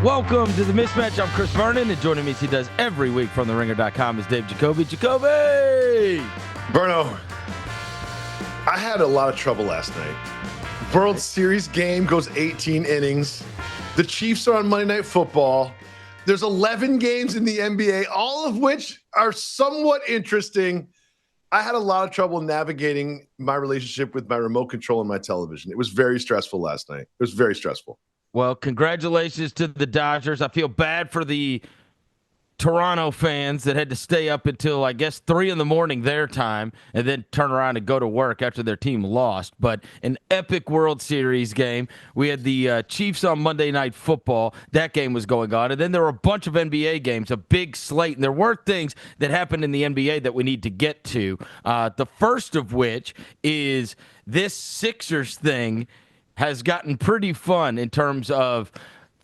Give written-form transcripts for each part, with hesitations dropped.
Welcome to the Mismatch. I'm Chris Vernon, and joining me as he does every week from TheRinger.com is Dave Jacoby. Jacoby! Verno, I had a lot of trouble last night. World Series game goes 18 innings. The Chiefs are on Monday Night Football. There's 11 games in the NBA, all of which are somewhat interesting. I had a lot of trouble navigating my relationship with my remote control and my television. It was very stressful last night. It was very stressful. Well, congratulations to the Dodgers. I feel bad for the Toronto fans that had to stay up until, I guess, 3 in the morning their time and then turn around and go to work after their team lost. But an epic World Series game. We had the Chiefs on Monday Night Football. That game was going on. And then there were a bunch of NBA games, a big slate. And there were things that happened in the NBA that we need to get to. The first of which is this Sixers thing has gotten pretty fun in terms of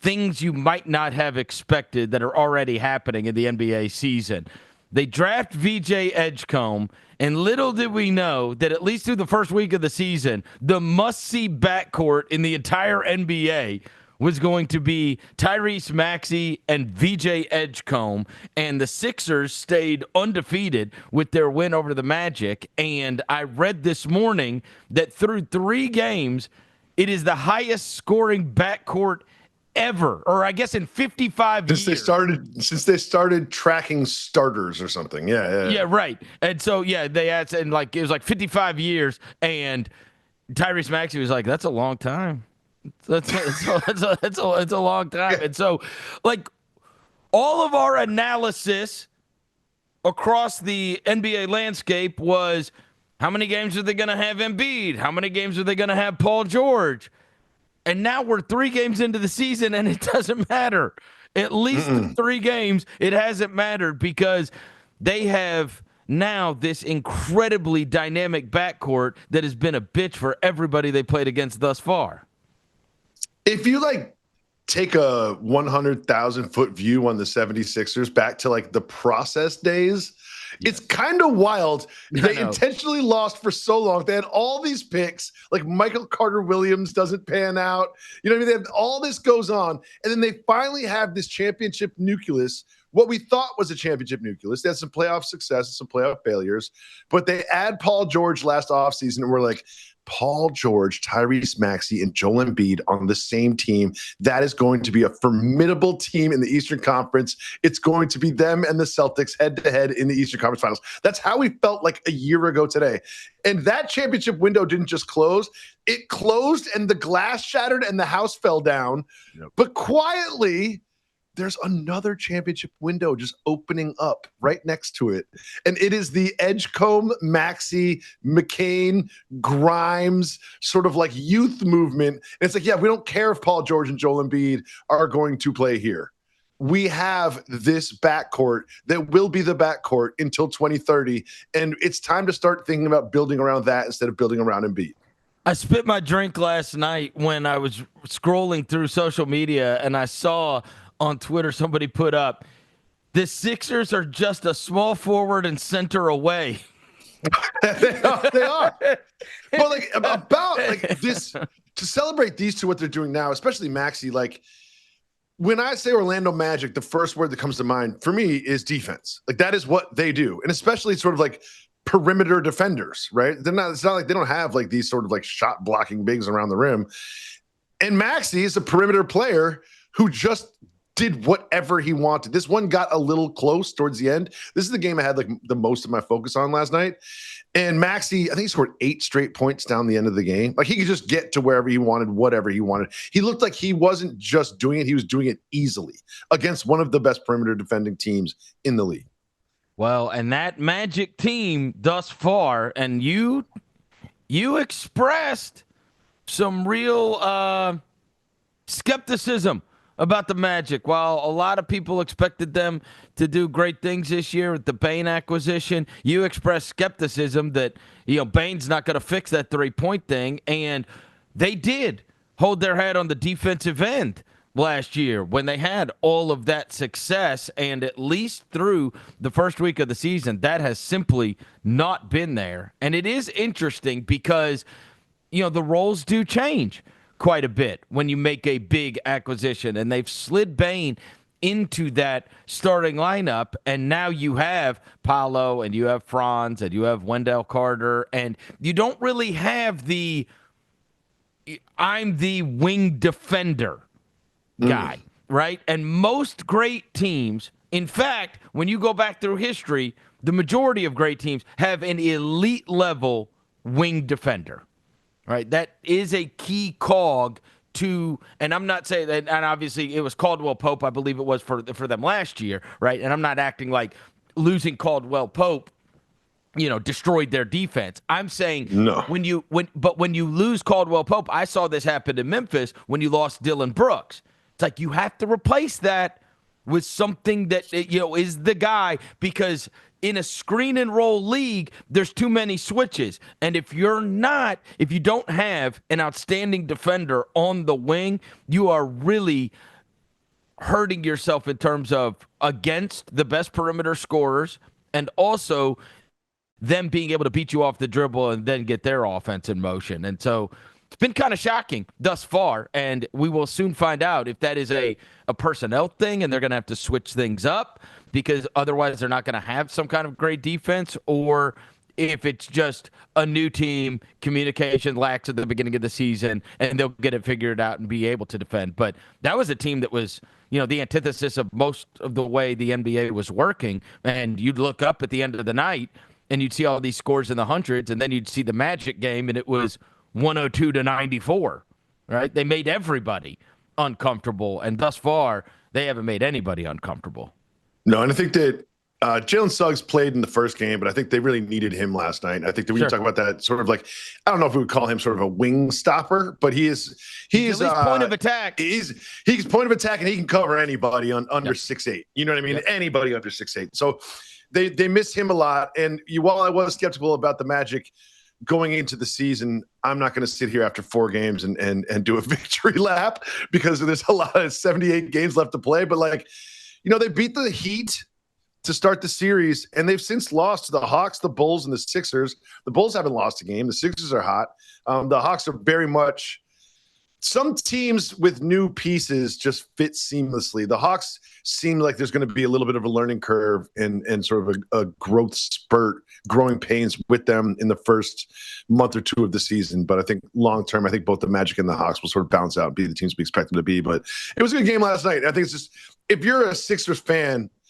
things you might not have expected that are already happening in the NBA season. They draft V.J. Edgecombe, and little did we know that at least through the first week of the season, the must-see backcourt in the entire NBA was going to be Tyrese Maxey and V.J. Edgecombe, and the Sixers stayed undefeated with their win over the Magic. And I read this morning that through 3 games, it is the highest scoring backcourt ever, or I guess in 55 years. Since they started tracking starters or something. Yeah, right. And so, they had, and like, it was like 55 years, and Tyrese Maxey was like, that's a long time. That's a long time. And so, like, all of our analysis across the NBA landscape was, how many games are they going to have Embiid? How many games are they going to have Paul George? And now we're 3 games into the season, and it doesn't matter. At least in 3 games, it hasn't mattered because they have now this incredibly dynamic backcourt that has been a bitch for everybody they played against thus far. If you, take a 100,000-foot view on the 76ers back to, the process days, it's kind of wild. They intentionally lost for so long. They had all these picks, like Michael Carter-Williams doesn't pan out. You know what I mean? They have, all this goes on, and then they finally have this championship nucleus, what we thought was a championship nucleus. They had some playoff success, some playoff failures, but they add Paul George last offseason, and we're like, Paul George, Tyrese Maxey, and Joel Embiid on the same team. That is going to be a formidable team in the Eastern Conference. It's going to be them and the Celtics head-to-head in the Eastern Conference Finals. That's how we felt like a year ago today. And that championship window didn't just close. It closed, and the glass shattered, and the house fell down. Yep. But quietly, there's another championship window just opening up right next to it. And it is the Edgecombe, Maxey, McCain, Grimes sort of youth movement. And it's we don't care if Paul George and Joel Embiid are going to play here. We have this backcourt that will be the backcourt until 2030. And it's time to start thinking about building around that instead of building around Embiid. I spit my drink last night when I was scrolling through social media, and I saw on Twitter somebody put up, the Sixers are just a small forward and center away. They are. Well, about this, to celebrate these two, what they're doing now, especially Maxey, when I say Orlando Magic, the first word that comes to mind for me is defense. That is what they do. And especially sort of perimeter defenders, right? It's not like they don't have these sort of shot blocking bigs around the rim. And Maxey is a perimeter player who just did whatever he wanted. This one got a little close towards the end. This is the game I had the most of my focus on last night. And Maxey, I think he scored 8 straight points down the end of the game. He could just get to wherever he wanted, whatever he wanted. He looked like he wasn't just doing it. He was doing it easily against one of the best perimeter defending teams in the league. Well, and that Magic team thus far, and you expressed some real skepticism about the Magic. While a lot of people expected them to do great things this year with the Bane acquisition, you expressed skepticism that, Bane's not going to fix that 3-point thing, and they did hold their head on the defensive end last year when they had all of that success, and at least through the first week of the season, that has simply not been there. And it is interesting because, the roles do change. quite a bit when you make a big acquisition, and they've slid Bane into that starting lineup, and now you have Paolo and you have Franz and you have Wendell Carter, and you don't really have the I'm the wing defender guy, right? And most great teams, in fact, when you go back through history, the majority of great teams have an elite level wing defender, right? That is a key cog to, and I'm not saying that, and obviously it was Caldwell Pope, I believe it was for them last year, right? And I'm not acting like losing Caldwell Pope, destroyed their defense. I'm saying No. when you lose Caldwell Pope, I saw this happen in Memphis when you lost Dylan Brooks. It's like you have to replace that with something that is the guy, because in a screen and roll league, there's too many switches. And if you don't have an outstanding defender on the wing, you are really hurting yourself in terms of against the best perimeter scorers, and also them being able to beat you off the dribble and then get their offense in motion. And so it's been kind of shocking thus far, and we will soon find out if that is a personnel thing and they're going to have to switch things up, because otherwise they're not going to have some kind of great defense, or if it's just a new team, communication lacks at the beginning of the season, and they'll get it figured out and be able to defend. But that was a team that was, the antithesis of most of the way the NBA was working, and you'd look up at the end of the night and you'd see all these scores in the hundreds, and then you'd see the Magic game, and it was 102-94, right? They made everybody uncomfortable, and thus far, they haven't made anybody uncomfortable. No, and I think that Jalen Suggs played in the first game, but I think they really needed him last night. I think that we can talk about that sort of like, I don't know if we would call him sort of a wing stopper, but he's at least point of attack. He's point of attack, and he can cover anybody under 6'8". You know what I mean? Yep. Anybody under 6'8". So they miss him a lot. And while I was skeptical about the Magic going into the season, I'm not going to sit here after 4 games and do a victory lap, because there's a lot of 78 games left to play. But they beat the Heat to start the series, and they've since lost to the Hawks, the Bulls, and the Sixers. The Bulls haven't lost a game. The Sixers are hot. The Hawks are very much – some teams with new pieces just fit seamlessly. The Hawks seem like there's going to be a little bit of a learning curve and sort of a growth spurt, growing pains with them in the first month or 2 of the season. But I think long-term, I think both the Magic and the Hawks will sort of bounce out and be the teams we expect them to be. But it was a good game last night. I think it's just – if you're a Sixers fan –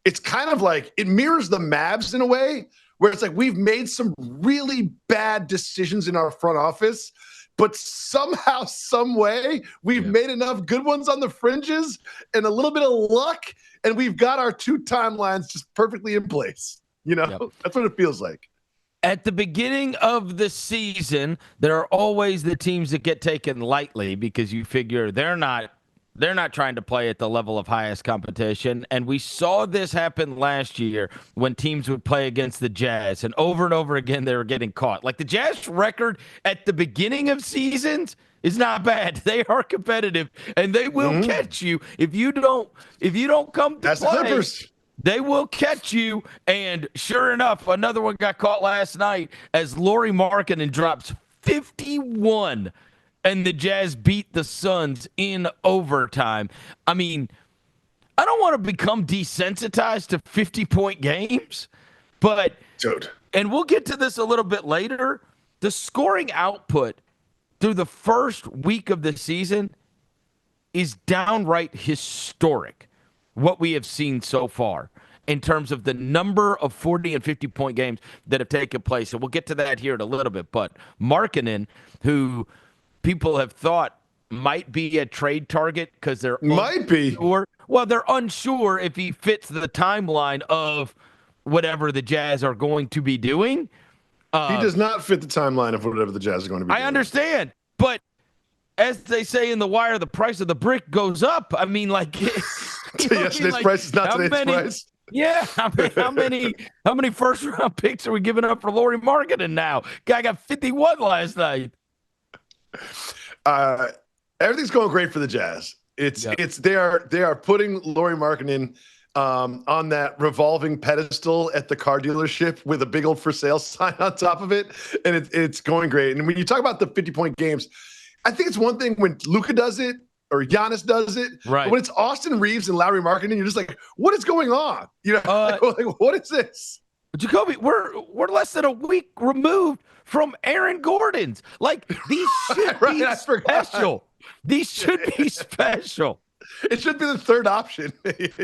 it's kind of like it mirrors the Mavs in a way, where it's like we've made some really bad decisions in our front office, but somehow, some way, we've made enough good ones on the fringes and a little bit of luck, and we've got our 2 timelines just perfectly in place. That's what it feels like. At the beginning of the season, there are always the teams that get taken lightly, because you figure they're not trying to play at the level of highest competition. And we saw this happen last year when teams would play against the Jazz, and over again, they were getting caught. Like the Jazz record at the beginning of seasons is not bad. They are competitive, and they will catch you if you don't come to That's play. The Clippers. They will catch you. And sure enough, another one got caught last night as Lauri Markkanen drops 51. And the Jazz beat the Suns in overtime. I mean, I don't want to become desensitized to 50-point games, but and we'll get to this a little bit later, the scoring output through the first week of the season is downright historic, what we have seen so far in terms of the number of 40 and 50-point games that have taken place. And we'll get to that here in a little bit. But Markkanen, who people have thought might be a trade target because they're unsure. Well, they're unsure if he fits the timeline of whatever the Jazz are going to be doing. He does not fit the timeline of whatever the Jazz are going to be doing. I understand, but as they say in The Wire, the price of the brick goes up. I mean, yesterday's price is not today's price. Yeah, how many first-round picks are we giving up for Lauri Markkanen now? Guy got 51 last night. Everything's going great for the Jazz. They are putting Lauri Markkanen on that revolving pedestal at the car dealership with a big old for sale sign on top of it, and it's going great. And when you talk about the 50-point games, I think it's one thing when Luka does it or Giannis does it. Right. But when it's Austin Reaves and Lauri Markkanen, you're just like, what is going on? You know, like, what is this? Jacoby, we're less than a week removed from Aaron Gordon's. Like, these should be special. These should be special. It should be the third option.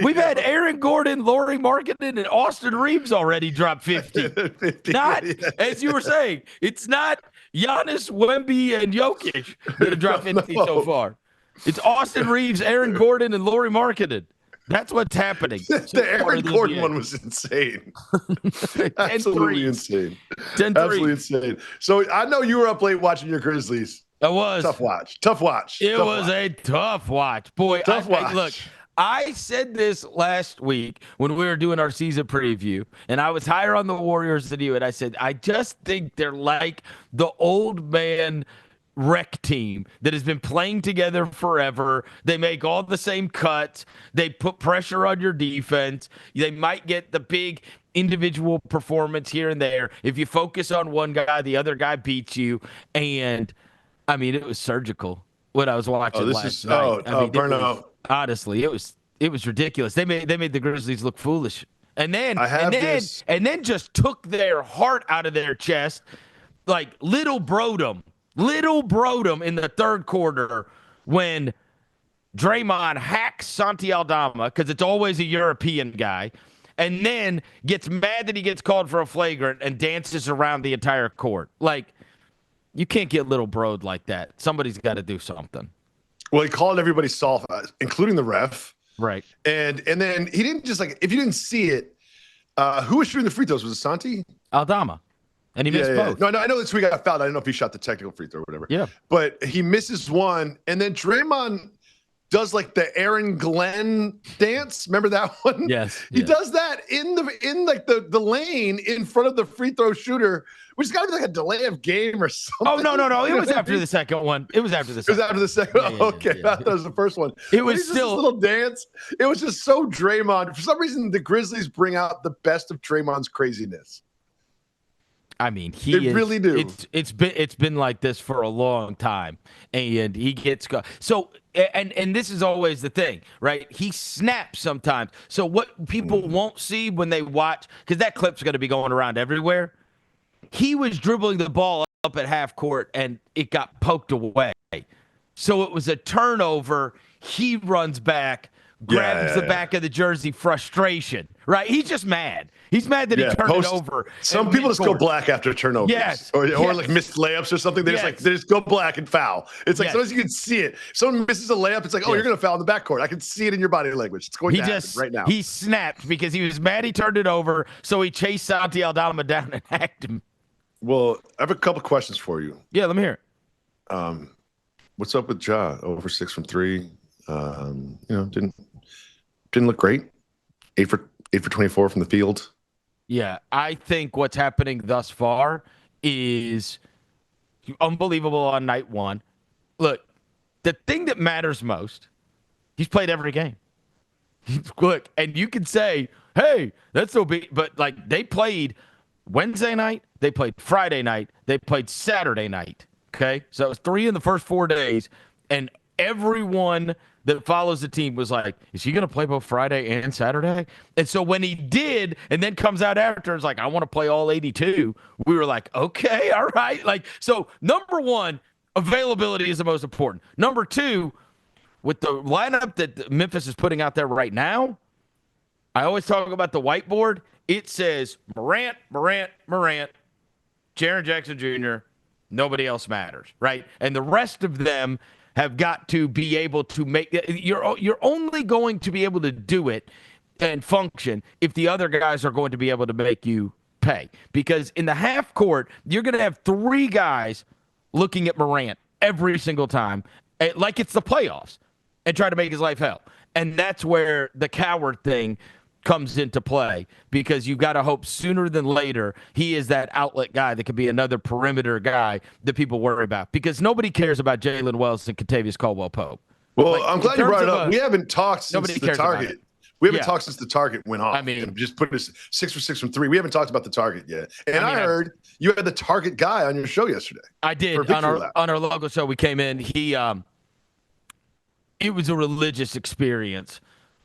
We've had Aaron Gordon, Lauri Markkanen, and Austin Reaves already drop 50. Not, as you were saying, it's not Giannis, Wemby, and Jokic that have dropped 50 so far. It's Austin Reaves, Aaron Gordon, and Lauri Markkanen. That's what's happening. The Aaron Gordon one was insane. Absolutely insane. 10-3. Absolutely insane. So I know you were up late watching your Grizzlies. It was. Tough watch. It was a tough watch. Boy, look, I said this last week when we were doing our season preview, and I was higher on the Warriors than you, and I said, I just think they're like the old man rec team that has been playing together forever. They make all the same cuts. They put pressure on your defense. They might get the big individual performance here and there. If you focus on one guy, the other guy beats you. And I mean, it was surgical when I was watching last night. Verno. Honestly, it was ridiculous. They made the Grizzlies look foolish. And then just took their heart out of their chest, like little Brodom in the third quarter when Draymond hacks Santi Aldama, because it's always a European guy, and then gets mad that he gets called for a flagrant and dances around the entire court. Like, you can't get little broed like that. Somebody's got to do something. Well, he called everybody soft, including the ref. Right. And then he didn't just, like, if you didn't see it, who was shooting the free throws? Was it Santi? Aldama. And he missed both. No, I know this week I got fouled. I don't know if he shot the technical free throw or whatever. Yeah. But he misses one, and then Draymond does like the Aaron Glenn dance. Remember that one? Yes. He does that in the lane in front of the free throw shooter, which has got to be like a delay of game or something. Oh, no. It was after the second one. It was after the second. Okay. I thought it was the first one. It was still this little dance. It was just so Draymond. For some reason, the Grizzlies bring out the best of Draymond's craziness. I mean, they really do. It's been like this for a long time, and he gets so. And this is always the thing, right? He snaps sometimes. So what people won't see when they watch, because that clip's going to be going around everywhere. He was dribbling the ball up at half court, and it got poked away. So it was a turnover. He runs back, grabs the back of the jersey, frustration, right? He's just mad. He's mad that he turned it over. Some people just go black after turnovers. Yes. Or like missed layups or something. They just go black and foul. It's like sometimes you can see it. If someone misses a layup, it's like, oh, you're going to foul in the backcourt. I can see it in your body language. It's going to happen right now. He snapped because he was mad he turned it over, so he chased Santi Aldama down and hacked him. Well, I have a couple questions for you. Yeah, let me hear it. What's up with Ja? Over 6 from 3. Didn't look great. 8 for 24 from the field. Yeah, I think what's happening thus far is unbelievable on night one. Look, the thing that matters most, he's played every game. Look, and you can say, hey, that's so big, but like they played Wednesday night, they played Friday night, they played Saturday night. Okay, so it was 3 in the first 4 days, and everyone that follows the team was like, is he going to play both Friday and Saturday? And so when he did, and then comes out after, it's like, I want to play all 82. We were like, okay, all right. Like, so number one, availability is the most important. Number two, with the lineup that Memphis is putting out there right now, I always talk about the whiteboard. It says Morant, Jaren Jackson Jr., nobody else matters, right? And the rest of them have got to be able to make – you're only going to be able to do it and function if the other guys are going to be able to make you pay. Because in the half court, you're going to have 3 guys looking at Morant every single time like it's the playoffs and try to make his life hell. And that's where the Coward thing comes into play, because you've got to hope sooner than later he is that outlet guy that could be another perimeter guy that people worry about, because nobody cares about Jalen Wells and Kentavious Caldwell-Pope. Well, I'm glad you brought it up. We haven't talked since the Target. We haven't talked since the target went off. I mean, and just put us 6 for 6 from 3. We haven't talked about the target yet. And I heard you had the target guy on your show yesterday. I did on our local show. We came in. It was a religious experience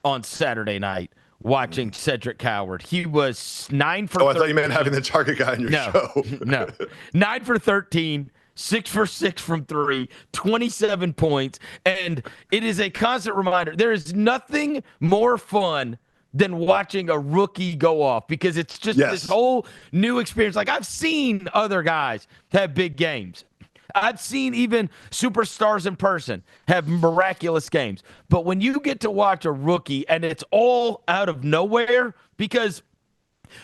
on Saturday night watching Cedric Coward. He was 9 for 13. I thought you meant having the target guy on your show. No. 9 for 13, 6 for 6 from 3, 27 points. And it is a constant reminder. There is nothing more fun than watching a rookie go off because it's just this whole new experience. Like, I've seen other guys have big games. I've seen even superstars in person have miraculous games. But when you get to watch a rookie and it's all out of nowhere because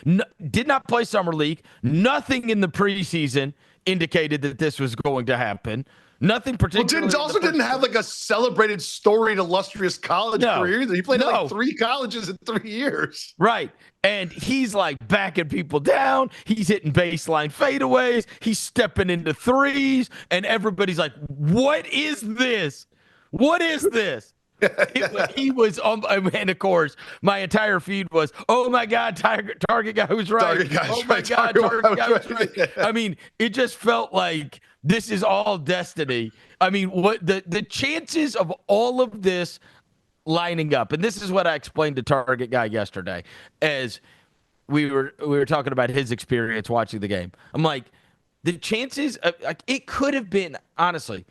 did not play Summer League, nothing in the preseason indicated that this was going to happen. Nothing particular. Well, didn't have like a celebrated, storied, illustrious college career either. He played at like 3 colleges in 3 years. Right. And he's like backing people down. He's hitting baseline fadeaways. He's stepping into threes. And everybody's like, what is this? What is this? He was and of course, my entire feed was, oh my God, target guy was right. Oh my God, target guy was right. I mean, it just felt like this is all destiny. I mean, what the chances of all of this lining up, and this is what I explained to Target Guy yesterday, as we were talking about his experience watching the game. I'm like, the chances of, like, it could have been, honestly,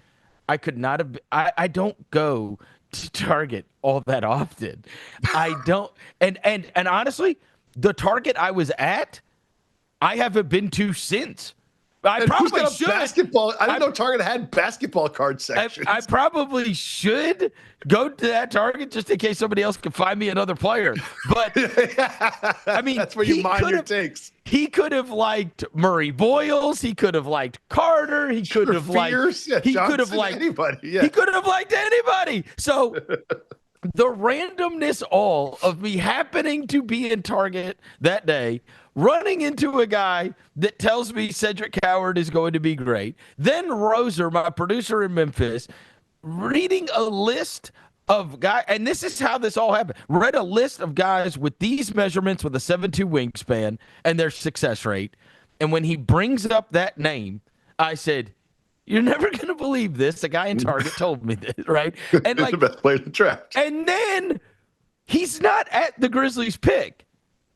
I could not have. I don't go to Target all that often. I don't, and honestly, the Target I was at, I haven't been to since. I probably should. Basketball. I didn't know Target had basketball card sections. I probably should go to that Target just in case somebody else can find me another player. But I mean, that's where you mind your takes. He could have liked Murray Boyles. He could have liked Carter. He could have liked. He could have liked anybody. Yeah. He could have liked anybody. So the randomness all of me happening to be in Target that day, running into a guy that tells me Cedric Coward is going to be great. Then Roser, my producer in Memphis, reading a list of guys, and this is how this all happened. Read a list of guys with these measurements with a 7'2" wingspan and their success rate. And when he brings up that name, I said, you're never going to believe this. A guy in Target told me this, right? And like, the best player in the draft. And then he's not at the Grizzlies pick.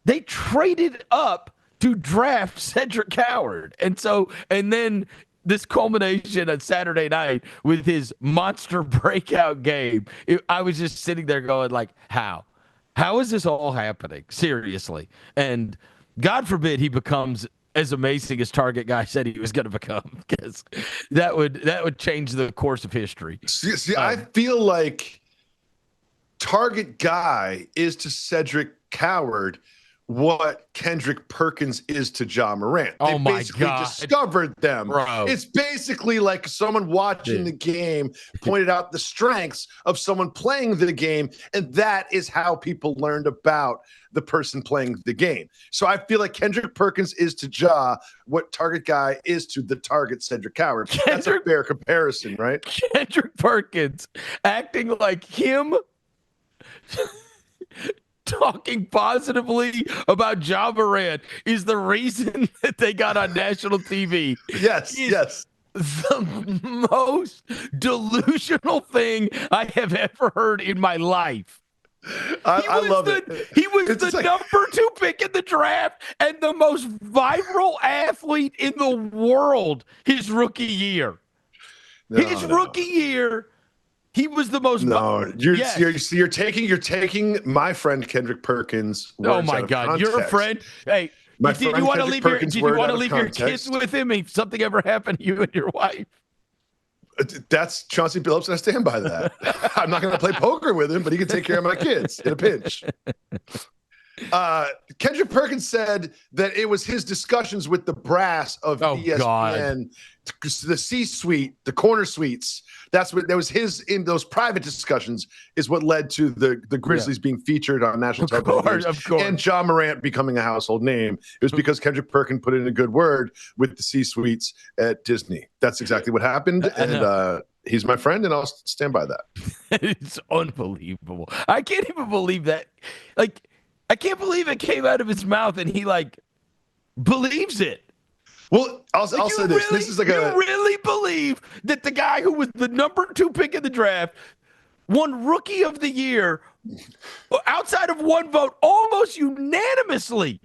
They traded up to draft Cedric Coward. And then this culmination on Saturday night with his monster breakout game, I was just sitting there going like, how? How is this all happening? Seriously. And God forbid he becomes as amazing as Target Guy said he was going to become, because that would change the course of history. See, I feel like Target Guy is to Cedric Coward what Kendrick Perkins is to Ja Morant. They basically discovered them. Bro. It's basically like someone watching the game pointed out the strengths of someone playing the game, and that is how people learned about the person playing the game. So I feel like Kendrick Perkins is to Ja what Target Guy is to the target Cedric Coward. That's a fair comparison, right? Kendrick Perkins acting like him talking positively about Ja Morant is the reason that they got on national TV. Yes. The most delusional thing I have ever heard in my life. I love it. He was the number 2 pick in the draft and the most viral athlete in the world his rookie year. Rookie year, he was the most. You're taking my friend Kendrick Perkins. Oh my God, you're a friend. Hey, did you want to leave your kids with him if something ever happened to you and your wife? That's Chauncey Billups, and I stand by that. I'm not going to play poker with him, but he can take care of my kids in a pinch. Kendrick Perkins said that it was his discussions with the brass of ESPN, the C-suite, the corner suites. That was his, in those private discussions, is what led to the Grizzlies being featured on national television. Of course. And Ja Morant becoming a household name. It was because Kendrick Perkins put in a good word with the C-suites at Disney. That's exactly what happened. And he's my friend, and I'll stand by that. It's unbelievable. I can't even believe that. Like, I can't believe it came out of his mouth and he like believes it. Well, I'll say this. This is like you really believe that the guy who was the number 2 pick in the draft won Rookie of the Year outside of one vote almost unanimously.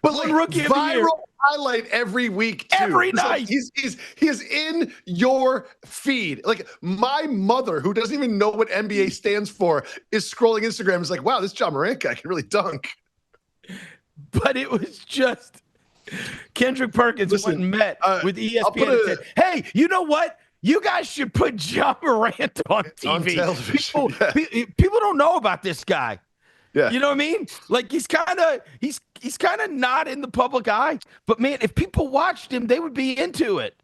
But like Rookie of the Year. Viral highlight every week, too. Every It's night. Like he is in your feed. Like my mother, who doesn't even know what NBA stands for, is scrolling Instagram. Is like, wow, this John Morant guy can really dunk. But it was just Kendrick Perkins went and met with ESPN and said, hey, you know what? You guys should put John Morant on TV. On television. People don't know about this guy. Yeah. You know what I mean? Like he's kind of not in the public eye. But man, if people watched him, they would be into it.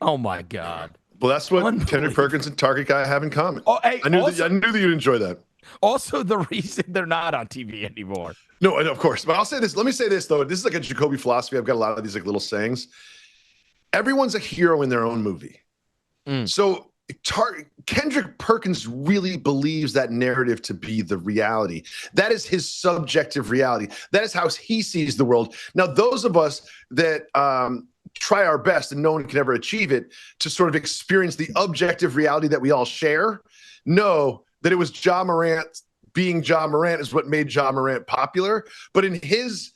Oh my God. Well, that's what Kendrick Perkins and Target Guy have in common. Oh, hey, I knew that you'd enjoy that. Also, the reason they're not on TV anymore. No, of course. But I'll say this. Let me say this, though. This is like a Jacoby philosophy. I've got a lot of these like little sayings. Everyone's a hero in their own movie. So Kendrick Perkins really believes that narrative to be the reality. That is his subjective reality. That is how he sees the world. Now, those of us that try our best, and no one can ever achieve it, to sort of experience the objective reality that we all share, know that it was Ja Morant being Ja Morant is what made Ja Morant popular. But in his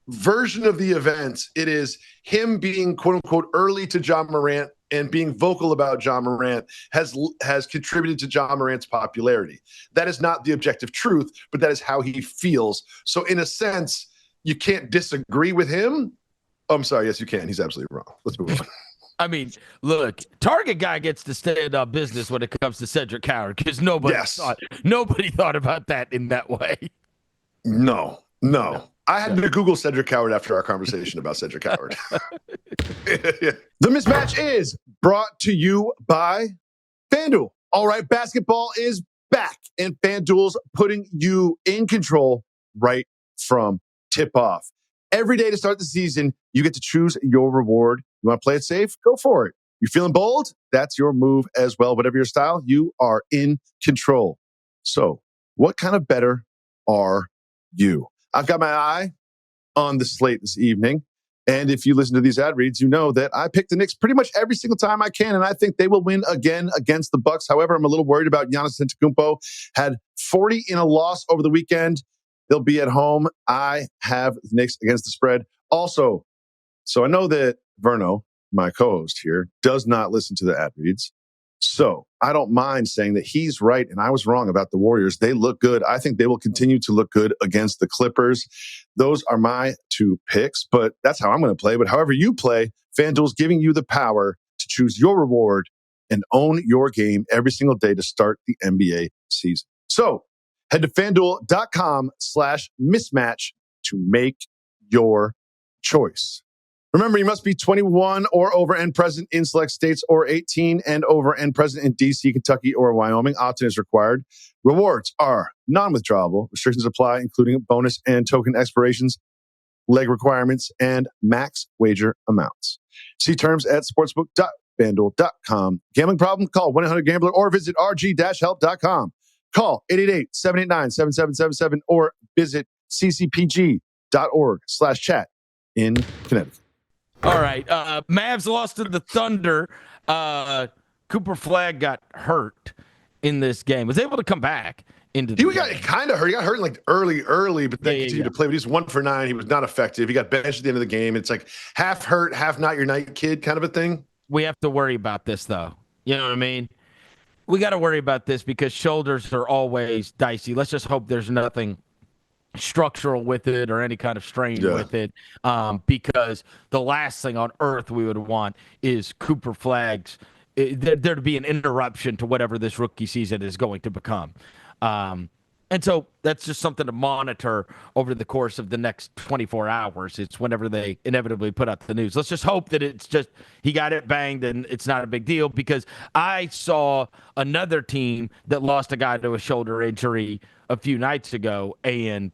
version of the event, it is him being quote unquote early to Ja Morant and being vocal about Ja Morant has contributed to Ja Morant's popularity. That is not the objective truth, but that is how he feels. So in a sense, you can't disagree with him. Oh, I'm sorry. Yes, you can. He's absolutely wrong. Let's move on. I mean, look, Target Guy gets to stand up business when it comes to Cedric Coward because nobody thought about that in that way. No. I had to Google Cedric Coward after our conversation about Cedric Coward. The Mismatch is brought to you by FanDuel. All right, basketball is back, and FanDuel's putting you in control right from tip-off. Every day to start the season, you get to choose your reward. You want to play it safe? Go for it. You're feeling bold? That's your move as well. Whatever your style, you are in control. So, what kind of better are you? I've got my eye on the slate this evening. And if you listen to these ad reads, you know that I pick the Knicks pretty much every single time I can, and I think they will win again against the Bucks. However, I'm a little worried about Giannis Antetokounmpo. Had 40 in a loss over the weekend. They'll be at home. I have the Knicks against the spread. Also, so I know that Verno, my co-host here, does not listen to the ad reads. So I don't mind saying that he's right and I was wrong about the Warriors. They look good. I think they will continue to look good against the Clippers. Those are my two picks, but that's how I'm going to play. But however you play, FanDuel's giving you the power to choose your reward and own your game every single day to start the NBA season. So head to FanDuel.com/mismatch to make your choice. Remember, you must be 21 or over and present in select states, or 18 and over and present in D.C., Kentucky, or Wyoming. Opt-in is required. Rewards are non-withdrawable. Restrictions apply, including bonus and token expirations, leg requirements, and max wager amounts. See terms at sportsbook.fanduel.com. Gambling problem? Call 1-800-GAMBLER or visit rg-help.com. Call 888-789-7777 or visit ccpg.org/chat in Connecticut. All right. Mavs lost to the Thunder. Cooper Flagg got hurt in this game. Was able to come back into the game. Got kind of hurt. He got hurt like early, but then continued to play. But he's 1 for 9. He was not effective. He got benched at the end of the game. It's like half hurt, half not your night kid kind of a thing. We have to worry about this, though. You know what I mean? We got to worry about this because shoulders are always dicey. Let's just hope there's nothing structural with it or any kind of strain with it, because the last thing on earth we would want is Cooper Flagg's there to be an interruption to whatever this rookie season is going to become. And so that's just something to monitor over the course of the next 24 hours. It's whenever they inevitably put out the news. Let's just hope that it's just he got it banged and it's not a big deal, because I saw another team that lost a guy to a shoulder injury a few nights ago, and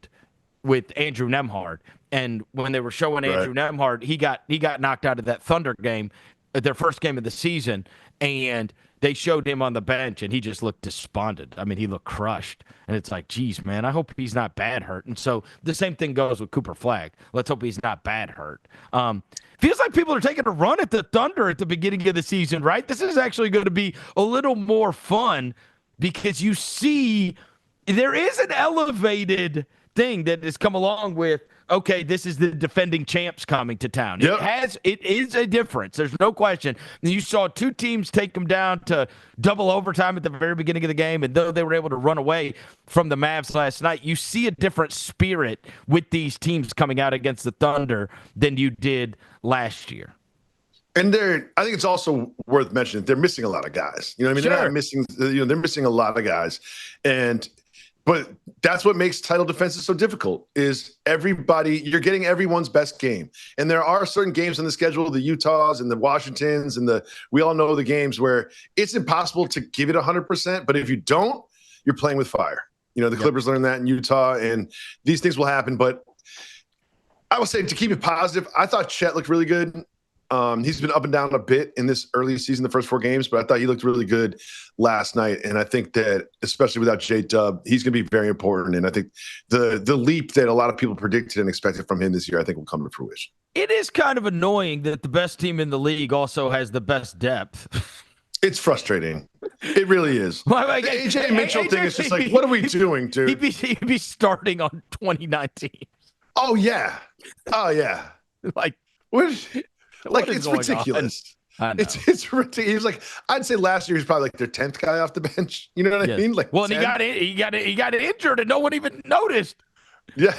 with Andrew Nembhard. And when they were showing Andrew Nembhard, he got knocked out of that Thunder game, their first game of the season, and they showed him on the bench, and he just looked despondent. I mean, he looked crushed. And it's like, geez, man, I hope he's not bad hurt. And so the same thing goes with Cooper Flagg. Let's hope he's not bad hurt. Feels like people are taking a run at the Thunder at the beginning of the season, right? This is actually going to be a little more fun because you see there is an elevated thing that has come along with, okay, this is the defending champs coming to town. Yep. It is a difference. There's no question. You saw two teams take them down to double overtime at the very beginning of the game, and though they were able to run away from the Mavs last night, you see a different spirit with these teams coming out against the Thunder than you did last year. And I think it's also worth mentioning they're missing a lot of guys. You know what I mean? Sure. They're not missing. They're missing a lot of guys, but that's what makes title defenses so difficult. Is you're getting everyone's best game, and there are certain games on the schedule, the Utahs and the Washingtons, and we all know the games where it's impossible to give it 100%. But if you don't, you're playing with fire. The Clippers learned that in Utah, and these things will happen. But I will say, to keep it positive, I thought Chet looked really good. He's been up and down a bit in this early season, the first 4 games, but I thought he looked really good last night. And I think that, especially without J-Dub, he's going to be very important. And I think the leap that a lot of people predicted and expected from him this year, I think will come to fruition. It is kind of annoying that the best team in the league also has the best depth. It's frustrating. It really is. The AJ Mitchell thing is just like, what are we doing, dude? He'd be starting on 2019. Oh, yeah. Like, it's ridiculous. It's ridiculous. Like, I'd say last year he's probably like their 10th guy off the bench. You know what I mean? Like, well, and he got injured and no one even noticed. Yeah.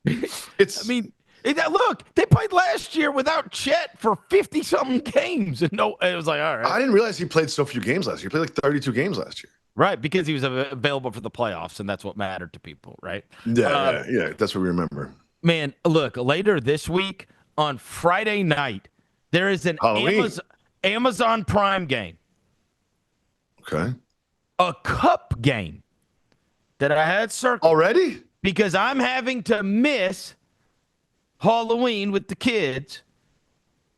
Look, they played last year without Chet for 50-something games, and it was like, all right. I didn't realize he played so few games last year. He played like 32 games last year. Right, because he was available for the playoffs, and that's what mattered to people, right? Yeah. That's what we remember. Man, look, later this week on Friday night, there is an Amazon Prime game. Okay. A cup game that I had circled. Already? Because I'm having to miss Halloween with the kids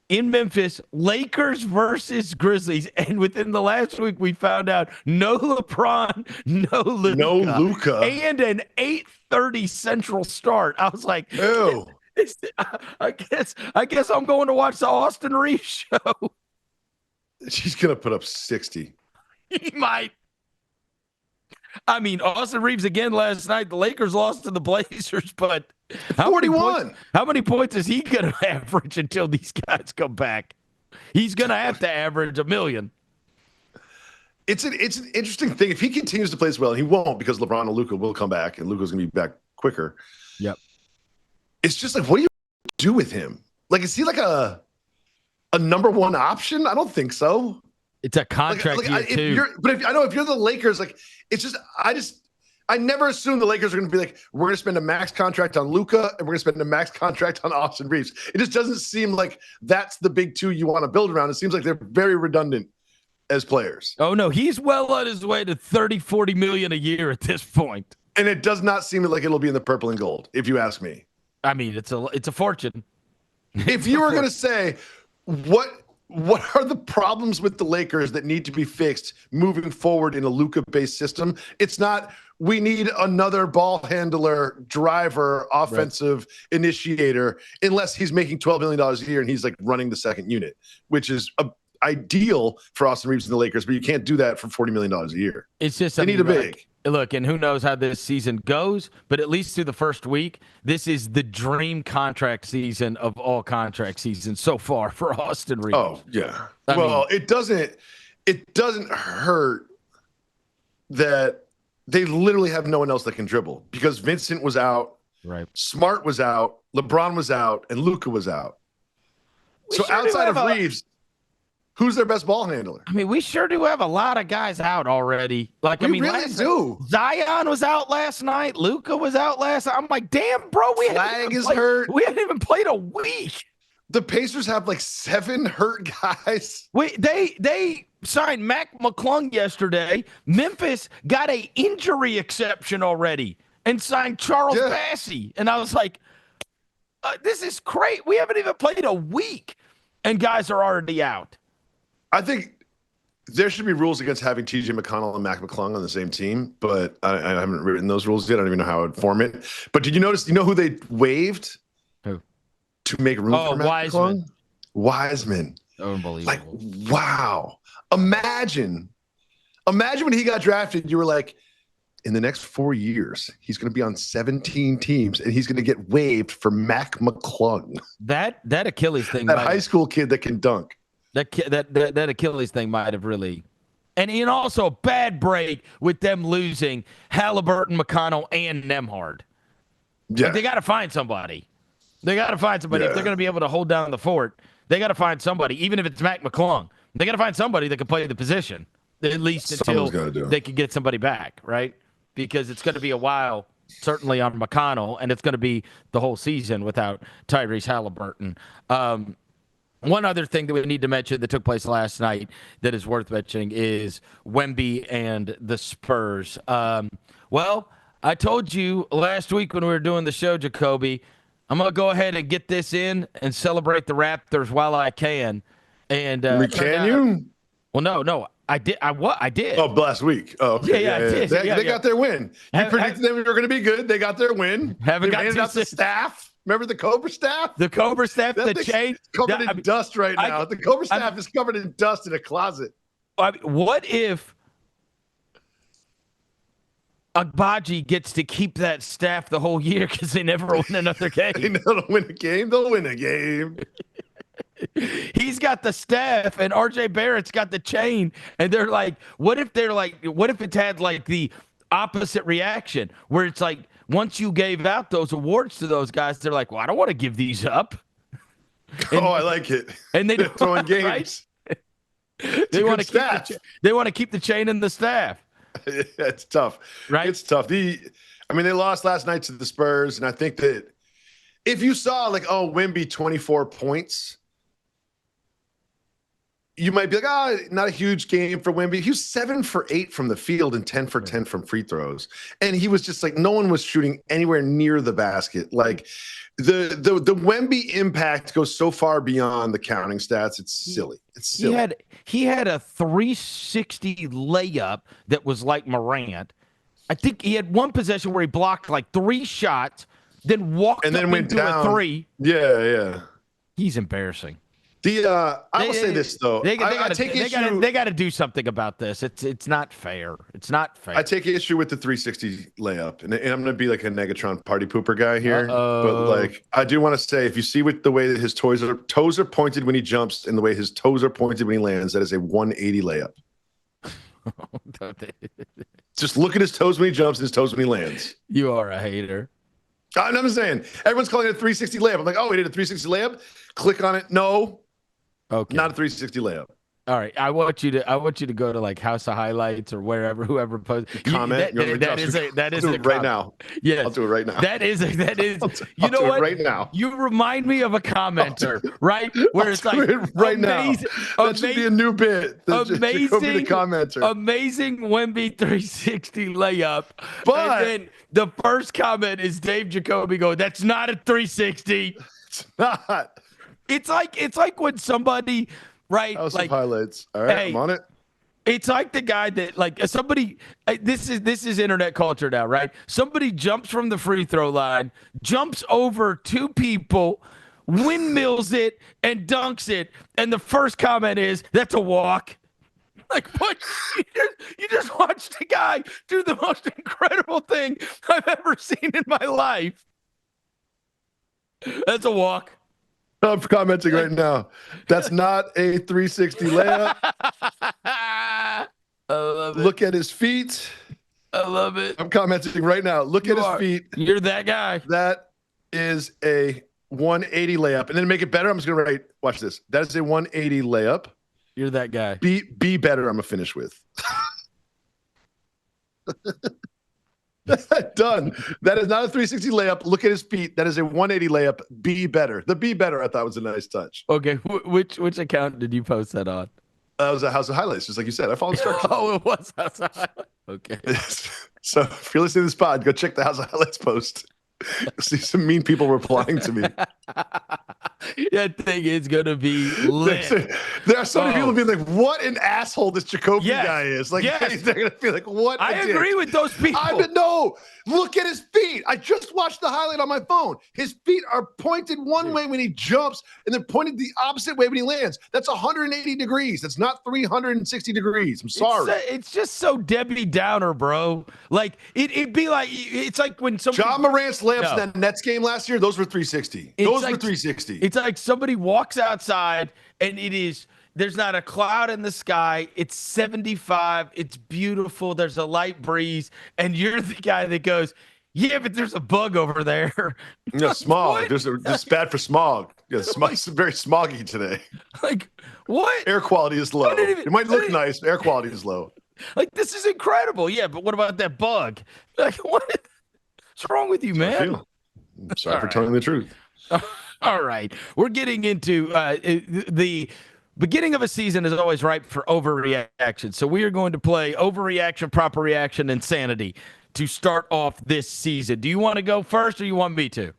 in Memphis, Lakers versus Grizzlies. And within the last week, we found out no LeBron, no Luka. And an 8:30 Central start. I was like, ew. I guess I'm going to watch the Austin Reaves show. She's going to put up 60. He might. I mean, Austin Reaves again last night. The Lakers lost to the Blazers, but 41. How many points is he going to average until these guys come back? He's going to have to average 1 million. It's an interesting thing. If he continues to play as well, and he won't because LeBron and Luka will come back, and Luka's going to be back quicker. Yep. It's just like, what do you do with him? Like, is he like a number 1 option? I don't think so. It's a contract year too. If you're the Lakers, like, it's just I never assumed the Lakers are going to be like, we're going to spend a max contract on Luka and we're going to spend a max contract on Austin Reaves. It just doesn't seem like that's the big 2 you want to build around. It seems like they're very redundant as players. Oh no, he's well on his way to 30-40 million a year at this point. And it does not seem like it'll be in the purple and gold, if you ask me. I mean, it's a fortune. If you were going to say what are the problems with the Lakers that need to be fixed moving forward in a Luka-based system? It's not, we need another ball handler, driver, offensive initiator, unless he's making $12 million a year and he's like running the second unit, which is ideal for Austin Reaves and the Lakers, but you can't do that for $40 million a year. It's just they need a big. Look, and who knows how this season goes, but at least through the first week, this is the dream contract season of all contract seasons so far for Austin Reaves. Oh, yeah. It doesn't hurt that they literally have no one else that can dribble because Vincent was out, right? Smart was out, LeBron was out, and Luka was out. So outside of Reaves, who's their best ball handler? I mean, we sure do have a lot of guys out already. We really do. Zion was out last night. Luka was out last night. I'm like, damn, bro. Flagg is hurt. We haven't even played a week. The Pacers have like 7 hurt guys. They signed Mac McClung yesterday. Memphis got a injury exception already and signed Charles Bassey. And I was like, this is great. We haven't even played a week, and guys are already out. I think there should be rules against having TJ McConnell and Mac McClung on the same team, but I haven't written those rules yet. I don't even know how I would form it. But did you notice? You know who they waived? Who? To make room for Mac Wiseman. McClung? Wiseman. Unbelievable. Like, wow. Imagine when he got drafted, you were like, in the next 4 years, he's going to be on 17 teams, and he's going to get waived for Mac McClung. That Achilles thing. That high school kid that can dunk. That Achilles thing might have really, and also a bad break with them losing Halliburton, McConnell, and Nembhard. Yeah, like, they got to find somebody. If they're going to be able to hold down the fort. They got to find somebody, even if it's Mac McClung. They got to find somebody that can play the position, at least until they can get somebody back, right? Because it's going to be a while, certainly on McConnell, and it's going to be the whole season without Tyrese Halliburton. One other thing that we need to mention that took place last night that is worth mentioning is Wemby and the Spurs. Well, I told you last week when we were doing the show, Jacoby, I'm going to go ahead and get this in and celebrate the Raptors while I can. And can you? Well, no. I did. I did. Oh, last week. Oh, okay. Yeah, I did. They got their win. You predicted they were going to be good. They got their win. They handed out the staff. Remember the Cobra staff? The Cobra staff, the chain. Covered in dust right now. The Cobra staff is covered in dust in a closet. What if Agbaji gets to keep that staff the whole year because they never win another game? They don't win a game. They'll win a game. He's got the staff and RJ Barrett's got the chain, and they're like, what if it's had like the opposite reaction where it's like once you gave out those awards to those guys, they're like, well, I don't want to give these up. And, I like it. And they don't throwing games. Right? They want to keep the chain in the staff. It's tough, right? It's tough. They lost last night to the Spurs, and I think that if you saw Wemby 24 points. You might be like, not a huge game for Wemby. He was 7 for 8 from the field and 10 for 10 from free throws. And he was just like, no one was shooting anywhere near the basket. Like the Wemby impact goes so far beyond the counting stats. It's silly. It's silly. He had a 360 layup that was like Morant. I think he had one possession where he blocked like 3 shots, then walked and then went down. A 3. Yeah. He's embarrassing. I will say this though. They got to do something about this. It's not fair. It's not fair. I take issue with the 360 layup, and I'm going to be like a Negatron party pooper guy here. But like, I do want to say, if you see with the way that his toes are pointed when he jumps, and the way his toes are pointed when he lands, that is a 180 layup. Just look at his toes when he jumps and his toes when he lands. You are a hater. I'm saying everyone's calling it a 360 layup. I'm like, oh, he did a 360 layup. Click on it. No. Okay. Not a 360 layup. All right. I want you to go to like House of Highlights or whoever posted. Comment. That is a right now. Yes. I'll do it right now. That is you know what? Right now. You remind me of a commenter, right? Where it's like right now. That should be a new bit. Amazing the commenter. Amazing Wemby 360 layup. But and then the first comment is Dave Jacoby going, that's not a 360. It's not. It's like when somebody, right? House of Highlights. All right, I'm on it. It's like the guy that somebody. This is internet culture now, right? Somebody jumps from the free throw line, jumps over 2 people, windmills it, and dunks it, and the first comment is, "That's a walk." Like what? You just watched a guy do the most incredible thing I've ever seen in my life. That's a walk. I'm commenting right now. That's not a 360 layup. I love it. Look at his feet. I love it. I'm commenting right now. Look at his feet. You're that guy. That is a 180 layup. And then to make it better, I'm just going to write, watch this. That is a 180 layup. You're that guy. Be better, I'm going to finish with. Done. That is not a 360 layup. Look at his feet. That is a 180 layup. Be better. The be better I thought was a nice touch. Okay. Which account did you post that on? That was a House of Highlights, just like you said. I followed instructions. Oh, it was House of Highlights. Okay. So if you're listening to this pod, go check the House of Highlights post. See some mean people replying to me. That thing is gonna be lit. There are so many people being like, "What an asshole this Jacoby guy is!" Like, they're gonna be like, "What?" I agree with those people. No, look at his feet. I just watched the highlight on my phone. His feet are pointed one way when he jumps, and they're pointed the opposite way when he lands. That's 180 degrees. That's not 360 degrees. I'm sorry. It's just so Debbie Downer, bro. Like it'd be like it's like when somebody John Morant's lamps in that Nets game last year. Those were 360. Those were 360. It's like somebody walks outside and there's not a cloud in the sky. It's 75. It's beautiful. There's a light breeze. And you're the guy that goes, yeah, but there's a bug over there. No, smog. It's bad for smog. Yeah, it's very smoggy today. Like, what? Air quality is low. It might look nice, but air quality is low. Like, this is incredible. Yeah, but what about that bug? Like, what's wrong with you, man? I'm sorry for telling the truth. All right. We're getting into the beginning of a season is always ripe for overreaction. So we are going to play overreaction, proper reaction, insanity to start off this season. Do you want to go first or you want me to?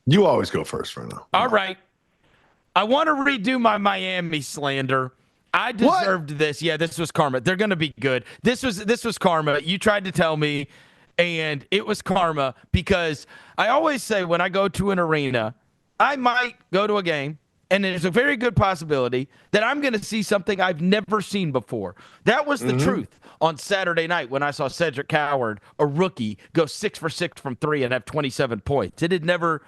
You always go first for now. All right. I want to redo my Miami slander. I deserved this. Yeah, this was karma. They're going to be good. This was karma. You tried to tell me, and it was karma because I always say when I go to an arena, I might go to a game, and there's a very good possibility that I'm going to see something I've never seen before. That was the truth on Saturday night when I saw Cedric Coward, a rookie, go 6 for 6 from 3 and have 27 points. I'd never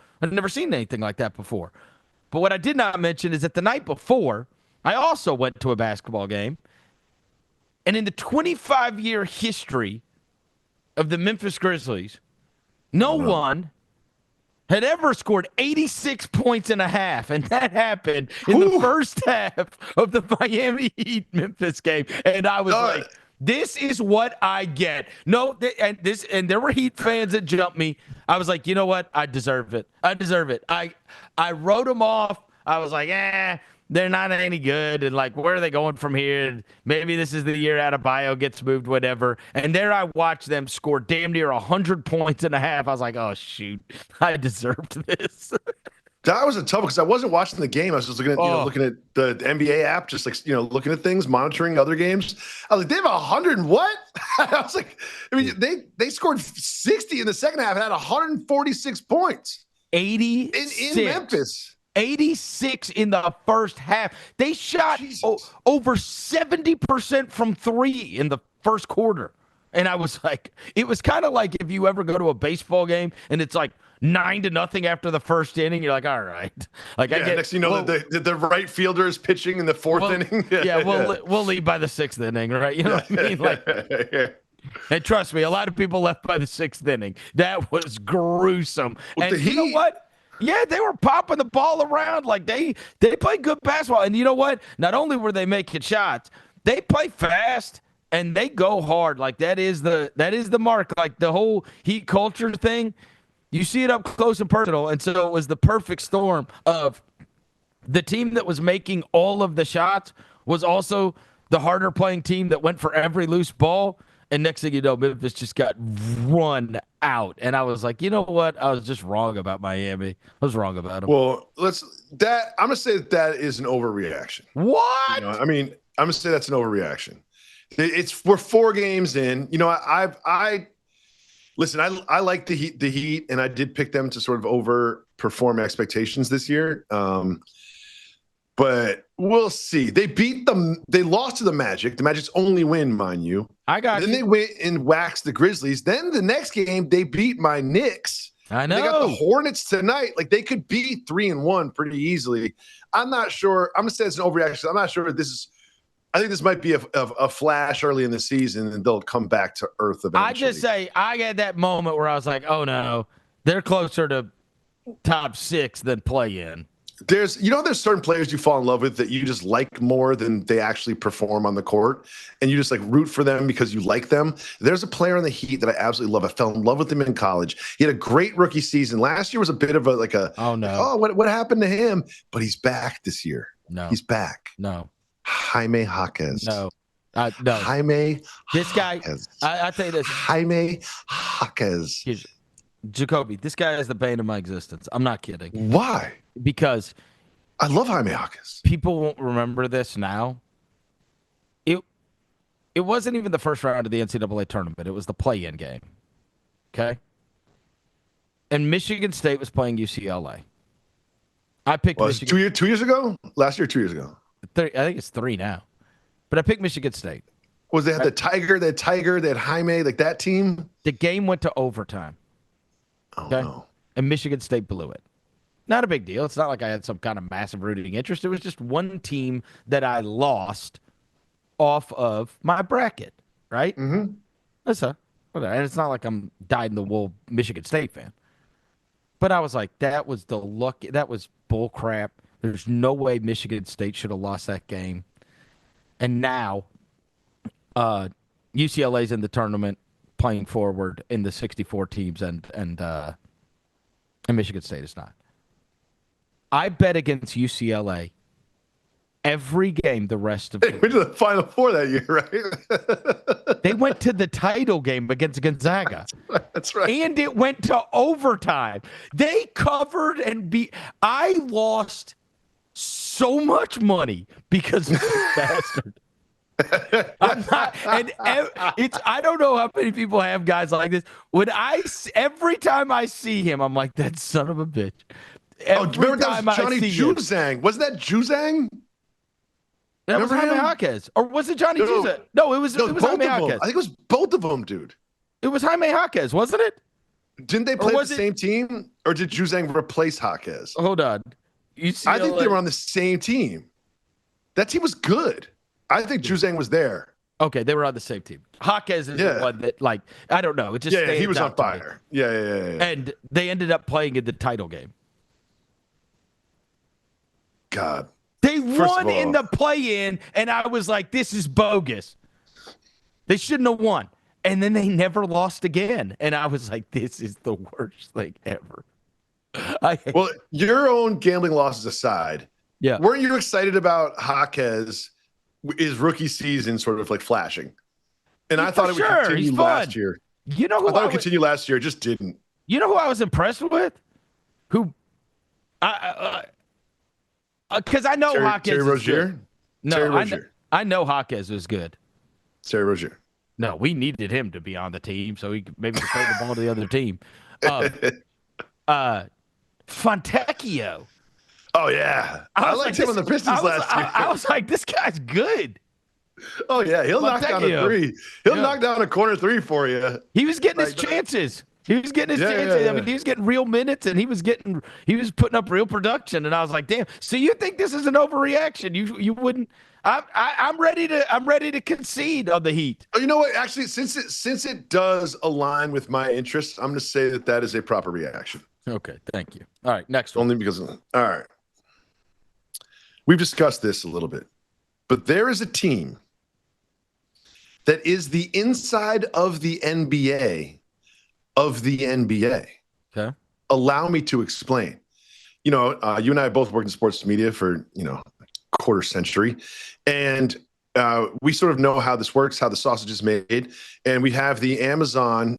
seen anything like that before. But what I did not mention is that the night before, I also went to a basketball game. And in the 25-year history of the Memphis Grizzlies, no one had ever scored 86 points and a half. And that happened in the first half of the Miami Heat Memphis game. And I was like, this is what I get. No, and there were Heat fans that jumped me. I was like, you know what? I deserve it. I wrote them off. I was like, they're not any good. And like, where are they going from here? And maybe this is the year Adebayo gets moved, whatever. And there I watched them score damn near 100 points and a half. I was like, oh, shoot, I deserved this. That was a tough because I wasn't watching the game. I was just looking at looking at the NBA app, just like looking at things, monitoring other games. I was like, they have 100 and what? I was like, I mean, they scored 60 in the second half and had 146 points. 86 in Memphis. 86 in the first half. They shot over 70% from 3 in the first quarter. And I was like, it was kind of like if you ever go to a baseball game and it's like 9-0 after the first inning, you're like, all right. Like, next thing you know, the right fielder is pitching in the fourth inning. We'll leave by the 6th inning, right? You know what I mean? Like, and trust me, a lot of people left by the 6th inning. That was gruesome. And you know what? Yeah, they were popping the ball around. Like, they played good basketball. And you know what? Not only were they making shots, they play fast and they go hard. Like, that is the mark. Like, the whole Heat culture thing, you see it up close and personal. And so it was the perfect storm of the team that was making all of the shots was also the harder playing team that went for every loose ball. And next thing you know, Memphis just got run out. And I was like, you know what? I was just wrong about Miami. I was wrong about them. Well, I'm going to say that is an overreaction. What? I mean, I'm going to say that's an overreaction. We're 4 games in. Listen, I like the Heat, and I did pick them to sort of overperform expectations this year. But we'll see. They lost to the Magic. The Magic's only win, mind you. Then they went and waxed the Grizzlies. Then the next game, they beat my Knicks. I know. They got the Hornets tonight. Like, they could be 3-1 pretty easily. I'm not sure. I'm going to say it's an overreaction. I'm not sure if I think this might be a flash early in the season, and they'll come back to earth eventually. I just say I had that moment where I was like, oh, no, they're closer to top 6 than play-in. There's certain players you fall in love with that you just like more than they actually perform on the court, and you just like root for them because you like them. There's a player on the Heat that I absolutely love. I fell in love with him in college. He had a great rookie season. Last year was a bit of what happened to him? But he's back this year. No, he's back. No, Jaime Jaquez. No. Jaime. This guy. I tell you this. Jaime Jaquez. Jacoby, this guy is the bane of my existence. I'm not kidding. Why? Because I love Jaime Jaquez. People won't remember this now. It wasn't even the first round of the NCAA tournament. It was the play-in game. Okay? And Michigan State was playing UCLA. I picked Michigan. 2 years ago? Last year, 2 years ago? I think it's 3 now. But I picked Michigan State. They had the Tiger, they had Jaime, like that team? The game went to overtime. Oh, no. And Michigan State blew it. Not a big deal. It's not like I had some kind of massive rooting interest. It was just one team that I lost off of my bracket, right? Mm-hmm. And it's not like I'm dyed-in-the-wool Michigan State fan. But I was like, that was bull crap. There's no way Michigan State should have lost that game. And now UCLA's in the tournament playing forward in the 64 teams and Michigan State is not. I bet against UCLA every game the rest of They went to the Final Four that year, right? They went to the title game against Gonzaga. That's right. And it went to overtime. They covered and beat. I lost so much money because of this bastard. I'm not, and it's. I don't know how many people have guys like this. Every time I see him, I'm like, that son of a bitch. Remember that was Johnny Juzang? Wasn't that Juzang? That was Jaime Jaquez. Or was it Johnny Juzang? No, it was Jaime Jaquez. I think it was both of them, dude. It was Jaime Jaquez, wasn't it? Didn't they play the same team? Or did Juzang replace Jaquez? Hold on. I think they were on the same team. That team was good. I think Juzang was there. Okay, they were on the same team. Jaquez is the one that, like, I don't know. It just he was on fire. Yeah. And they ended up playing in the title game. God. They won in the play-in, and I was like, this is bogus. They shouldn't have won. And then they never lost again. And I was like, this is the worst thing ever. Well, your own gambling losses aside, weren't you excited about Jaquez, his rookie season sort of like flashing? And I thought it would continue last year. You know who I thought it would continue last year. It just didn't. You know who I was impressed with? Because I know Jaquez Terry is Rozier? good. No, I know Jaquez was good. Terry Rozier. No, we needed him to be on the team so he could maybe throw the ball to the other team. Fontecchio. Oh, yeah. I liked him on the Pistons last year. I was like, this guy's good. Oh, yeah. He'll knock down a three. He'll knock down a corner three for you. He was getting his chances. He was getting his chances. I mean, he was getting real minutes, and he was putting up real production. And I was like, damn. So you think this is an overreaction? You wouldn't. I'm ready to concede on the Heat. You know what? Actually, since it does align with my interests, I'm going to say that is a proper reaction. Okay, thank you. All right, next one. Only because all right. We've discussed this a little bit, but there is a team that is the inside of the NBA of the NBA. Okay. Allow me to explain. You and I both worked in sports media for, a quarter century. And we sort of know how this works, how the sausage is made. And we have the Amazon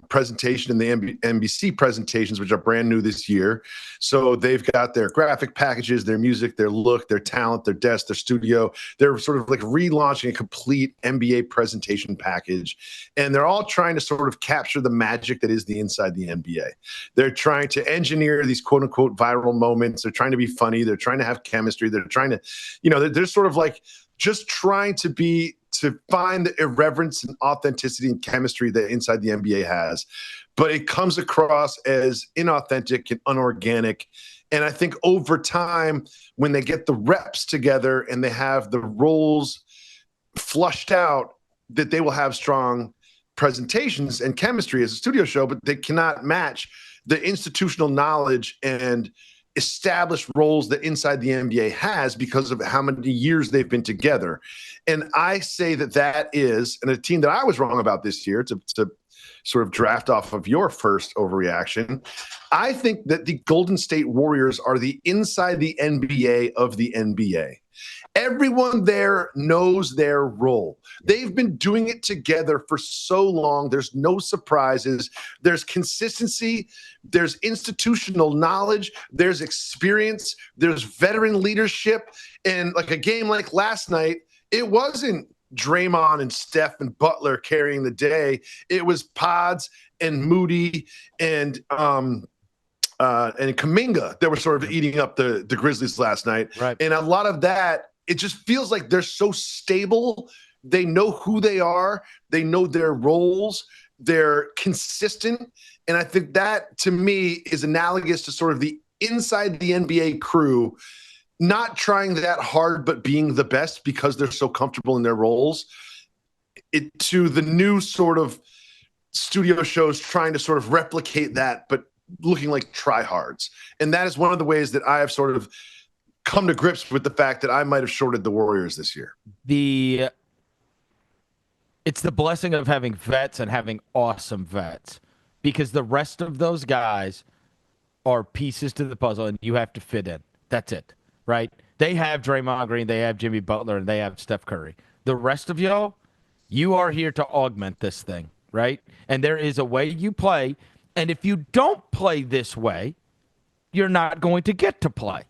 presentation and the NBC presentations, which are brand new this year. So they've got their graphic packages, their music, their look, their talent, their desk, their studio. They're sort of like relaunching a complete NBA presentation package. And they're all trying to sort of capture the magic that is the inside the NBA. They're trying to engineer these quote unquote viral moments. They're trying to be funny. They're trying to have chemistry. They're trying to, they're sort of like just trying to find the irreverence and authenticity and chemistry that inside the NBA has. But it comes across as inauthentic and unorganic. And I think over time, when they get the reps together and they have the roles flushed out, that they will have strong presentations and chemistry as a studio show, but they cannot match the institutional knowledge and established roles that inside the NBA has because of how many years they've been together. And I say that is, and a team that I was wrong about this year to sort of draft off of your first overreaction, I think that the Golden State Warriors are the inside the NBA of the NBA. Everyone there knows their role. They've been doing it together for so long. There's no surprises. There's consistency. There's institutional knowledge. There's experience. There's veteran leadership. And like a game like last night, it wasn't Draymond and Steph and Butler carrying the day. It was Pods and Moody and Kuminga that were sort of eating up the Grizzlies last night. Right. And a lot of that, it just feels like they're so stable. They know who they are. They know their roles. They're consistent. And I think that, to me, is analogous to sort of the inside the NBA crew, not trying that hard, but being the best because they're so comfortable in their roles. To the new sort of studio shows trying to sort of replicate that, but looking like tryhards. And that is one of the ways that I have sort of come to grips with the fact that I might have shorted the Warriors this year. It's the blessing of having vets and having awesome vets, because the rest of those guys are pieces to the puzzle and you have to fit in. That's it, right? They have Draymond Green, they have Jimmy Butler, and they have Steph Curry. The rest of y'all, you are here to augment this thing, right? And there is a way you play, and if you don't play this way, you're not going to get to play.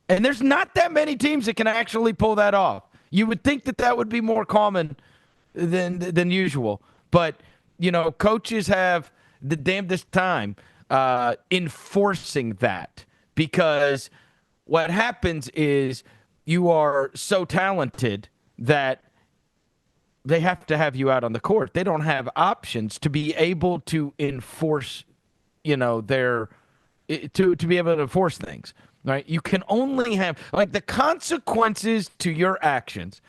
And there's not that many teams that can actually pull that off. You would think that that would be more common than usual. But, you know, coaches have the damnedest time enforcing that, because what happens is you are so talented that they have to have you out on the court. They don't have options to be able to enforce, you know, to be able to enforce things. Right? You can only have, like, the consequences to your actions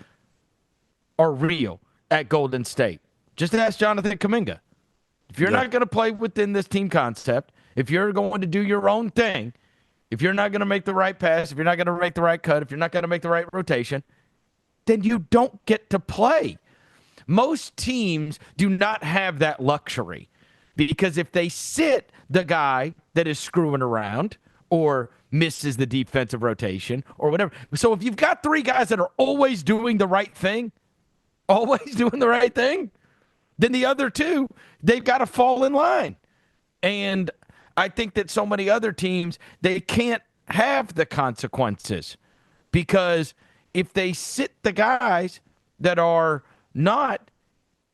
are real at Golden State. Just ask Jonathan Kuminga. If you're not going to play within this team concept, if you're going to do your own thing, if you're not going to make the right pass, if you're not going to make the right cut, if you're not going to make the right rotation, then you don't get to play. Most teams do not have that luxury, because if they sit the guy that is screwing around or misses the defensive rotation or whatever. So if you've got three guys that are always doing the right thing, then the other two, they've got to fall in line. And I think that so many other teams, they can't have the consequences, because if they sit the guys that are not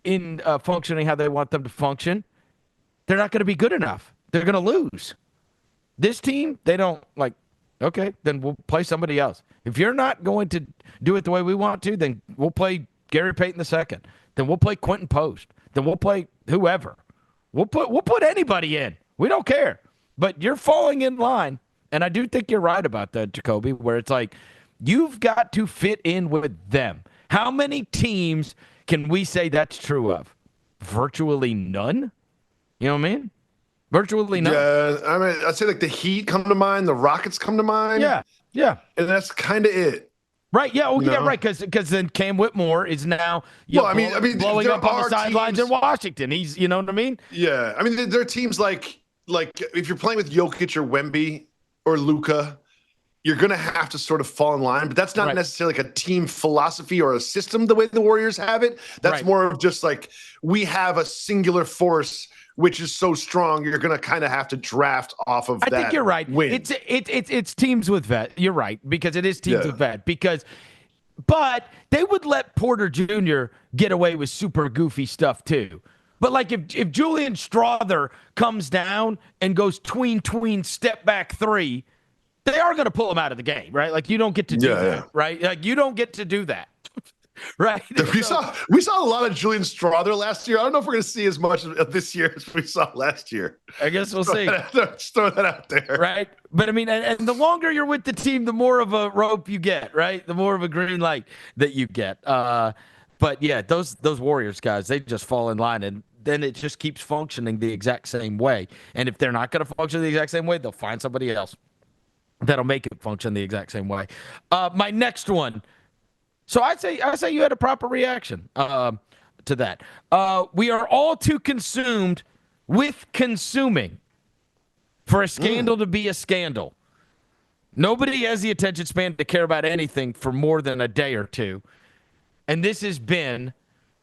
in functioning how they want them to function, they're not going to be good enough. They're going to lose. This team, they don't like, okay, then we'll play somebody else. If you're not going to do it the way we want to, then we'll play Gary Payton II. Then we'll play Quentin Post. Then we'll play whoever. We'll put anybody in. We don't care. But you're falling in line. And I do think you're right about that, Jacoby, where it's like, you've got to fit in with them. How many teams can we say that's true of? Virtually none? You know what I mean? Virtually none. Yeah, I mean, I'd say like the Heat come to mind, the Rockets come to mind. Yeah. And that's kind of it. Right, yeah, right, because then Cam Whitmore is now blowing up on the sidelines in Washington. He's, you know what I mean? Yeah, I mean, there are teams like if you're playing with Jokic or Wemby or Luka, you're going to have to sort of fall in line. But that's not necessarily like a team philosophy or a system the way the Warriors have it. That's more of just like, we have a singular force which is so strong, you're going to kind of have to draft off of that. I think you're right. Win. It's teams with vet. You're right, because it is teams with vet. But they would let Porter Jr. get away with super goofy stuff too. But like if Julian Strawther comes down and goes tween step back three, they are going to pull him out of the game, right? Like, you don't get to do that, right? Like, you don't get to do that. Right. We saw a lot of Julian Strawther last year. I don't know if we're going to see as much of this year as we saw last year. I guess we'll see. Just throw that out there. Right. But I mean, and the longer you're with the team, the more of a rope you get, right? The more of a green light that you get. But yeah, those Warriors guys, they just fall in line, and then it just keeps functioning the exact same way. And if they're not going to function the exact same way, they'll find somebody else that'll make it function the exact same way. My next one. So I say you had a proper reaction to that. We are all too consumed with consuming for a scandal to be a scandal. Nobody has the attention span to care about anything for more than a day or two. And this has been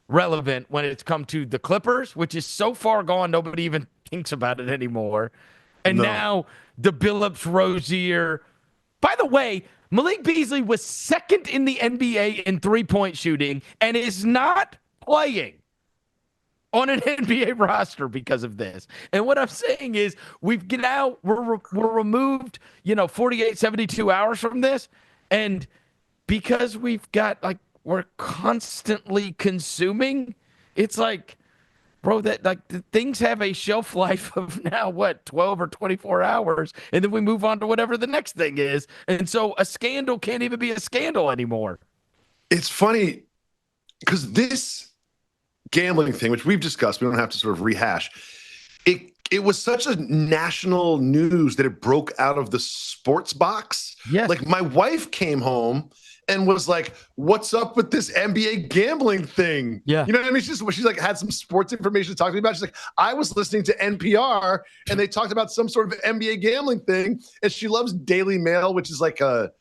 relevant when it's come to the Clippers, which is so far gone, nobody even thinks about it anymore. And No. now the Billups Rozier. By the way, Malik Beasley was second in the NBA in three-point shooting and is not playing on an NBA roster because of this. And what I'm saying is we're removed, 48, 72 hours from this. And because we've got we're constantly consuming, it's like, bro, that the things have a shelf life of now 12 or 24 hours, and then we move on to whatever the next thing is. And so a scandal can't even be a scandal anymore. It's funny because this gambling thing, which we've discussed, we don't have to sort of rehash. It was such a national news that it broke out of the sports box. Yes. Like my wife came home and was like, "What's up with this NBA gambling thing?" Yeah. You know what I mean? She's like had some sports information to talk to me about. She's like, "I was listening to NPR and they talked about some sort of NBA gambling thing." And she loves Daily Mail, which is like a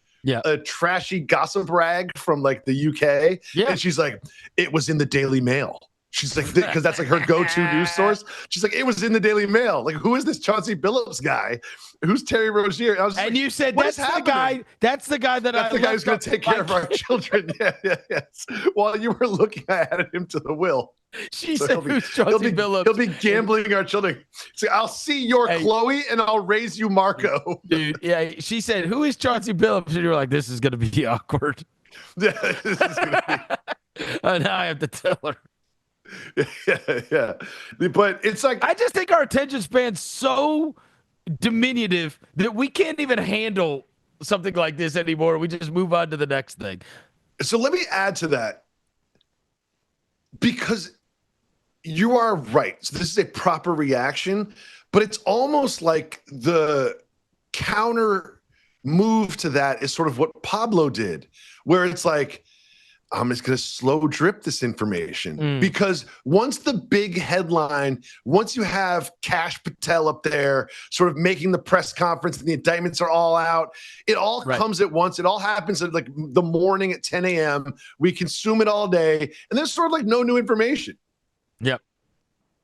trashy gossip rag from like the UK. Yeah. And she's like, "It was in the Daily Mail." She's like, because that's like her go-to news source. She's like, "It was in the Daily Mail." Like, who is this Chauncey Billups guy? Who's Terry Rozier? And I was just you said that's the guy. That's the guy that's the guy who's going to take care of our children. Yes. While you were looking, I added him to the will. She said, "Who's Chauncey Billups?" He'll be gambling our children. So I'll see your Chloe and I'll raise you Marco. Dude, yeah. She said, "Who is Chauncey Billups?" And you were like, "This is going to be awkward." Yeah, this is going to be. Now I have to tell her. Yeah. But it's like, I just think our attention span's so diminutive that we can't even handle something like this anymore. We just move on to the next thing. So let me add to that, because you are right. So this is a proper reaction, but it's almost like the counter move to that is sort of what Pablo did, where it's like, I'm just going to slow drip this information because once the big headline, once you have Kash Patel up there sort of making the press conference and the indictments are all out, it all comes at once. It all happens at like the morning at 10 a.m. We consume it all day and there's sort of like no new information. Yep.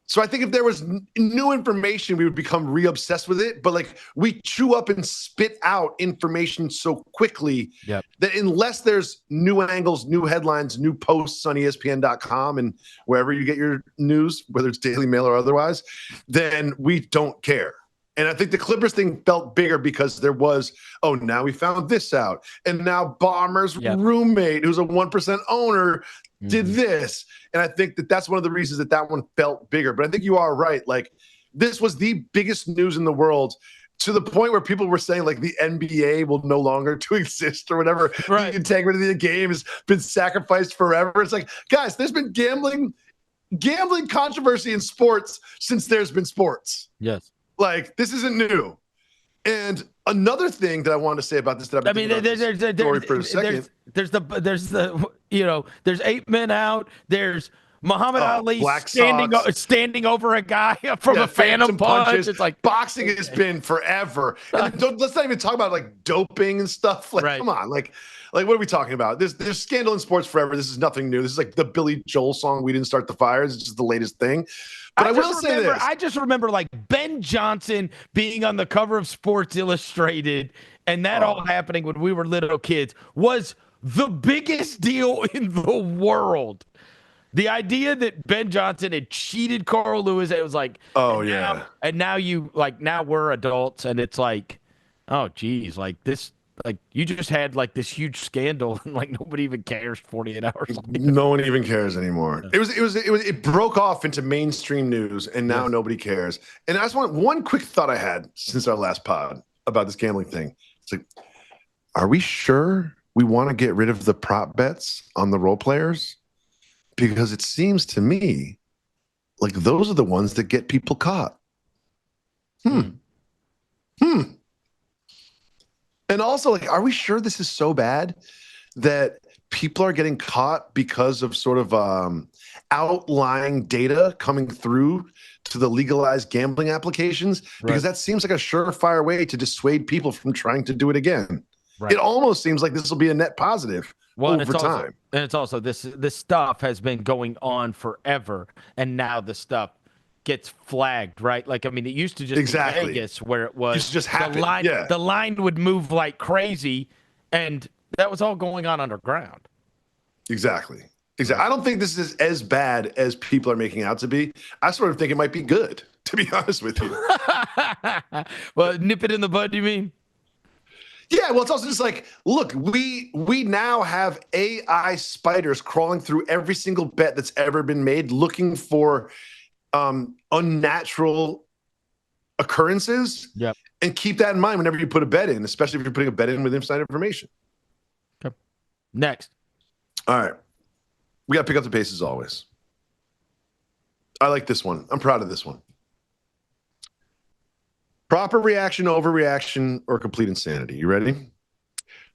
So I think if there was new information, we would become re-obsessed with it. But like we chew up and spit out information so quickly that unless there's new angles, new headlines, new posts on ESPN.com and wherever you get your news, whether it's Daily Mail or otherwise, then we don't care. And I think the Clippers thing felt bigger because there was, now we found this out. And now Ballmer's roommate, who's a 1% owner, did this. And I think that that's one of the reasons that one felt bigger. But I think you are right. Like, this was the biggest news in the world, to the point where people were saying like the NBA will no longer to exist or whatever. The integrity of the game has been sacrificed forever. It's like, guys, there's been gambling controversy in sports since there's been sports. Yes. Like, this isn't new. And another thing that I want to say about this, that there's 8 men out. There's Muhammad Ali standing over a guy from a phantom punch. It's like boxing has been forever. And let's not even talk about like doping and stuff. Like, come on, like what are we talking about? There's scandal in sports forever. This is nothing new. This is like the Billy Joel song, "We Didn't Start the Fires." It's just the latest thing. But I just remember like Ben Johnson being on the cover of Sports Illustrated, and that all happening when we were little kids was the biggest deal in the world. The idea that Ben Johnson had cheated Carl Lewis, it was like, now we're adults, and it's like, oh geez, like this. Like, you just had like this huge scandal and like nobody even cares 48 hours later. No one even cares anymore. It broke off into mainstream news and now nobody cares. And I just want one quick thought I had since our last pod about this gambling thing. It's like, are we sure we want to get rid of the prop bets on the role players? Because it seems to me like those are the ones that get people caught. And also, like, are we sure this is so bad that people are getting caught because of sort of outlying data coming through to the legalized gambling applications because that seems like a surefire way to dissuade people from trying to do it again. Right. It almost seems like this will be a net positive over time. And it's also this stuff has been going on forever, and now the stuff gets flagged, right? Like, I mean, it used to just be Vegas where it was used to just happen. The line would move like crazy, and that was all going on underground. Exactly. I don't think this is as bad as people are making out to be. I sort of think it might be good, to be honest with you. Well, nip it in the bud, you mean? Yeah, well, it's also just like, look, we now have AI spiders crawling through every single bet that's ever been made, looking for unnatural occurrences. Yep. And keep that in mind whenever you put a bet in, especially if you're putting a bet in with inside information. Okay. Next. All right. We got to pick up the pace as always. I like this one. I'm proud of this one. Proper reaction, overreaction, or complete insanity. You ready?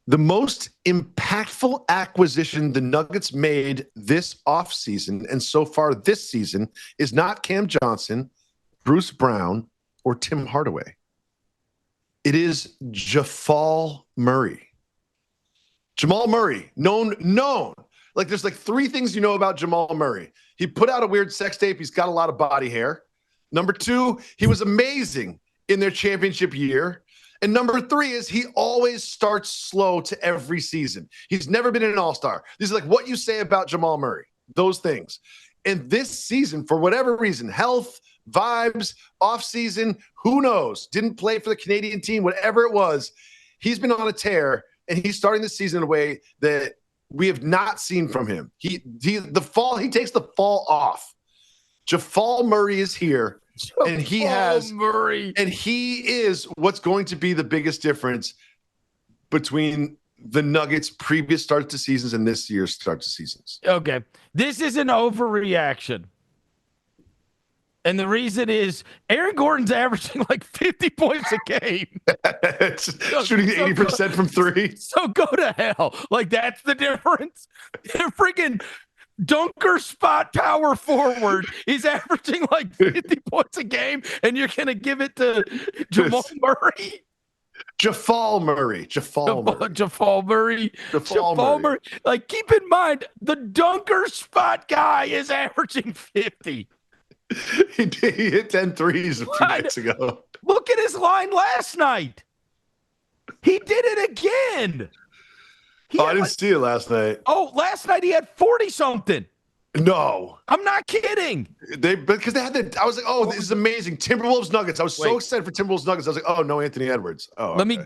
The most impactful acquisition the Nuggets made this offseason and so far this season is not Cam Johnson, Bruce Brown, or Tim Hardaway. It is Jamal Murray. Jamal Murray, known. Like, there's like three things you know about Jamal Murray. He put out a weird sex tape. He's got a lot of body hair. Number two, he was amazing in their championship year. And number three is he always starts slow to every season. He's never been an all-star. These are like what you say about Jamal Murray, those things. And this season, for whatever reason, health, vibes, offseason, who knows, didn't play for the Canadian team, whatever it was, he's been on a tear, and he's starting the season in a way that we have not seen from him. He takes the fall off. Jamal Murray is here. And he is what's going to be the biggest difference between the Nuggets' previous start to seasons and this year's start to seasons. Okay. This is an overreaction. And the reason is Aaron Gordon's averaging like 50 points a game. Shooting 80% from three. So go to hell. Like, that's the difference. They're freaking dunker spot power forward. He's averaging like 50 points a game, and you're going to give it to Jamal Murray? Jamal Murray. Like, keep in mind, the dunker spot guy is averaging 50. He hit 10 threes a few nights ago. Look at his line last night. He did it again. I didn't see it last night. Oh, last night he had 40-something. No. I'm not kidding. Because they had that. I was like, oh, this is amazing. Timberwolves Nuggets. I was so excited for Timberwolves Nuggets. I was like, oh, no Anthony Edwards. Oh, let me.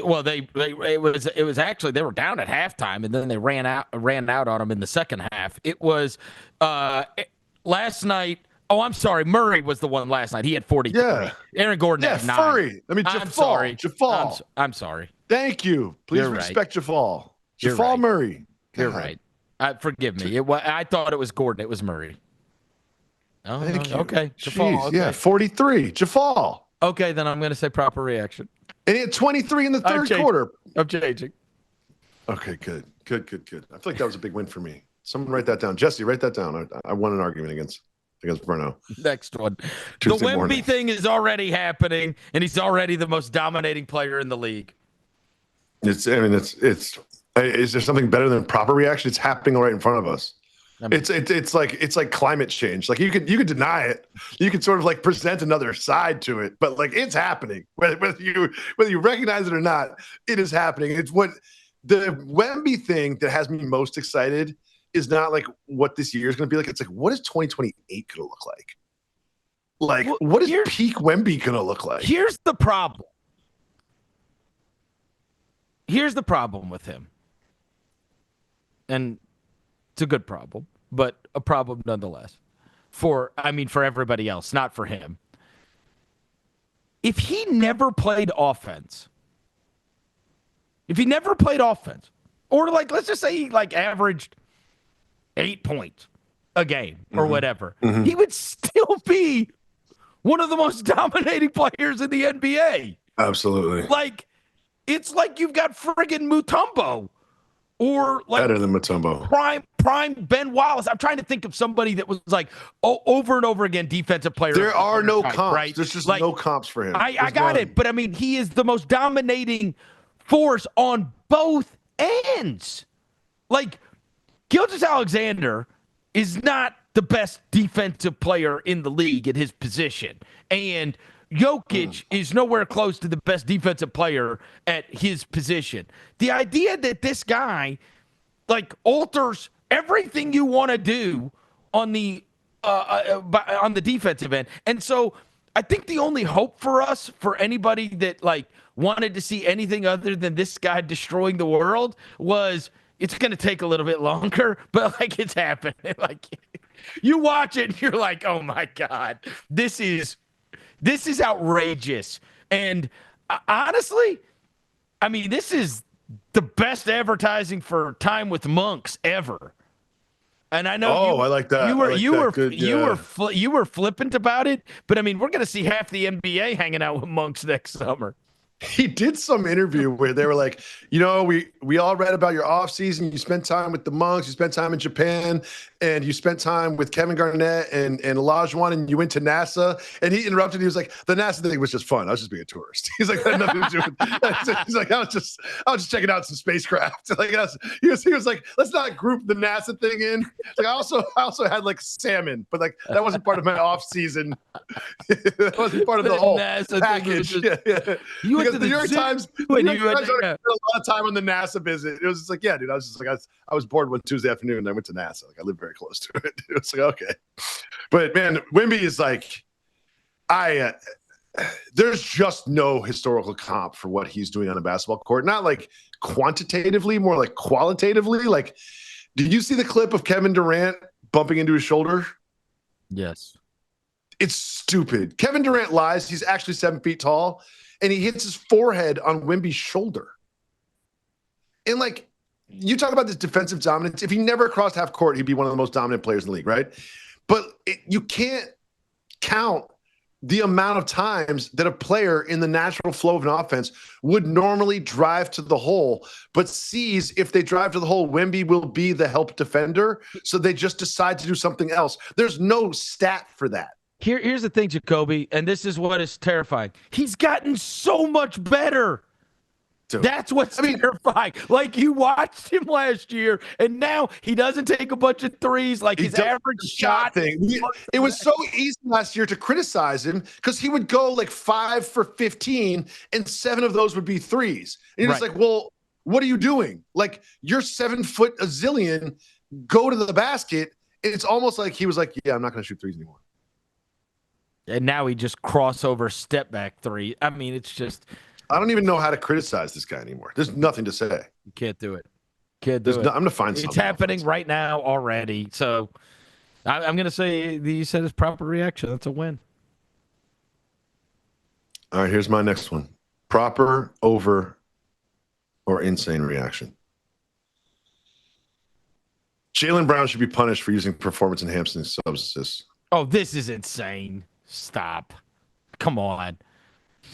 Well, it was actually, they were down at halftime, and then they ran out on them in the second half. It was last night. Oh, I'm sorry. Murray was the one last night. He had 43. Yeah. Aaron Gordon had 9. Furry. I mean, Jafal. I'm sorry. Thank you. Please respect Jafal. Jamal Murray. You're right. Forgive me. I thought it was Gordon. It was Murray. Oh, thank you. Okay. Jafal. Okay. Yeah, 43. Jafal. Okay, then I'm going to say proper reaction. And he had 23 in the third quarter. I'm changing. Okay, good. I feel like that was a big win for me. Someone write that down. Jesse, write that down. I won an argument against Verno. Next one. Tuesday the Wemby morning. thing is already happening, and he's already the most dominating player in the league. Is there something better than proper reaction? It's happening right in front of us. It's like climate change. Like you could deny it. You could sort of like present another side to it, but like it's happening. Whether you recognize it or not, it is happening. It's what the Wemby thing that has me most excited is not like what this year is going to be like. It's like, what is 2028 going to look like? Like, what is peak Wemby going to look like? Here's the problem. Here's the problem with him. And it's a good problem, but a problem nonetheless. For everybody else, not for him. If he never played offense, or like, let's just say he like averaged 8 points a game or whatever, he would still be one of the most dominating players in the NBA. Absolutely. Like, it's like you've got friggin' Mutombo or like better than Mutombo. Prime Ben Wallace. I'm trying to think of somebody that was like over and over again defensive player. There are no type, comps. right? There's just like, no comps for him. I got it, but I mean, he is the most dominating force on both ends. Like, Gilgeous-Alexander is not the best defensive player in the league at his position, and Jokic is nowhere close to the best defensive player at his position. The idea that this guy like alters everything you want to do on the defensive end. And so I think the only hope for us, for anybody that like wanted to see anything other than this guy destroying the world, was it's going to take a little bit longer, but like it's happening. Like you watch it and you're like, oh my God, this is outrageous. And honestly, I mean, this is the best advertising for time with monks ever. And I know I like that. You were flippant about it, but I mean, we're going to see half the NBA hanging out with monks next summer. He did some interview where they were like, you know, we all read about your offseason. You spent time with the monks, you spent time in Japan, and you spent time with Kevin Garnett and Olajuwon, and you went to NASA. And he interrupted. He was like, the NASA thing was just fun. I was just being a tourist. He's like, had nothing to do with he's like, I was just checking out some spacecraft. Like he was like, let's not group the NASA thing in. Like I also had like salmon, but like that wasn't part of my offseason. That wasn't part of the whole NASA package. You went to the New York Times. The New York Times spent a lot of time on the NASA visit. It was just like, yeah, dude. I was just like, I was bored one Tuesday afternoon, and I went to NASA. Like, I live very close to it. It was like, okay, but man, Wemby is like, there's just no historical comp for what he's doing on a basketball court. Not like quantitatively, more like qualitatively. Like, did you see the clip of Kevin Durant bumping into his shoulder? Yes. It's stupid. Kevin Durant lies. He's actually 7 feet tall. And he hits his forehead on Wemby's shoulder. And like, you talk about this defensive dominance. If he never crossed half court, he'd be one of the most dominant players in the league, right? But you can't count the amount of times that a player in the natural flow of an offense would normally drive to the hole, but sees if they drive to the hole, Wemby will be the help defender. So they just decide to do something else. There's no stat for that. Here's the thing, Jacoby, and this is what is terrifying. He's gotten so much better. Dude. That's what's terrifying. Like, you watched him last year, and now he doesn't take a bunch of threes. Like, his average shot thing. It was so easy last year to criticize him because he would go like 5 for 15, and 7 of those would be threes. And you're just like, well, what are you doing? Like, you're 7 foot a zillion. Go to the basket. And it's almost like he was like, yeah, I'm not going to shoot threes anymore. And now he just crossover step back three. I mean, it's just. I don't even know how to criticize this guy anymore. There's nothing to say. You can't do it. Can't do it. I'm going to find something. It's happening right now already. So I'm going to say you said his proper reaction. That's a win. All right, here's my next one. Proper, over, or insane reaction. Jaylen Brown should be punished for using performance-enhancing substances. Oh, this is insane. Stop. Come on.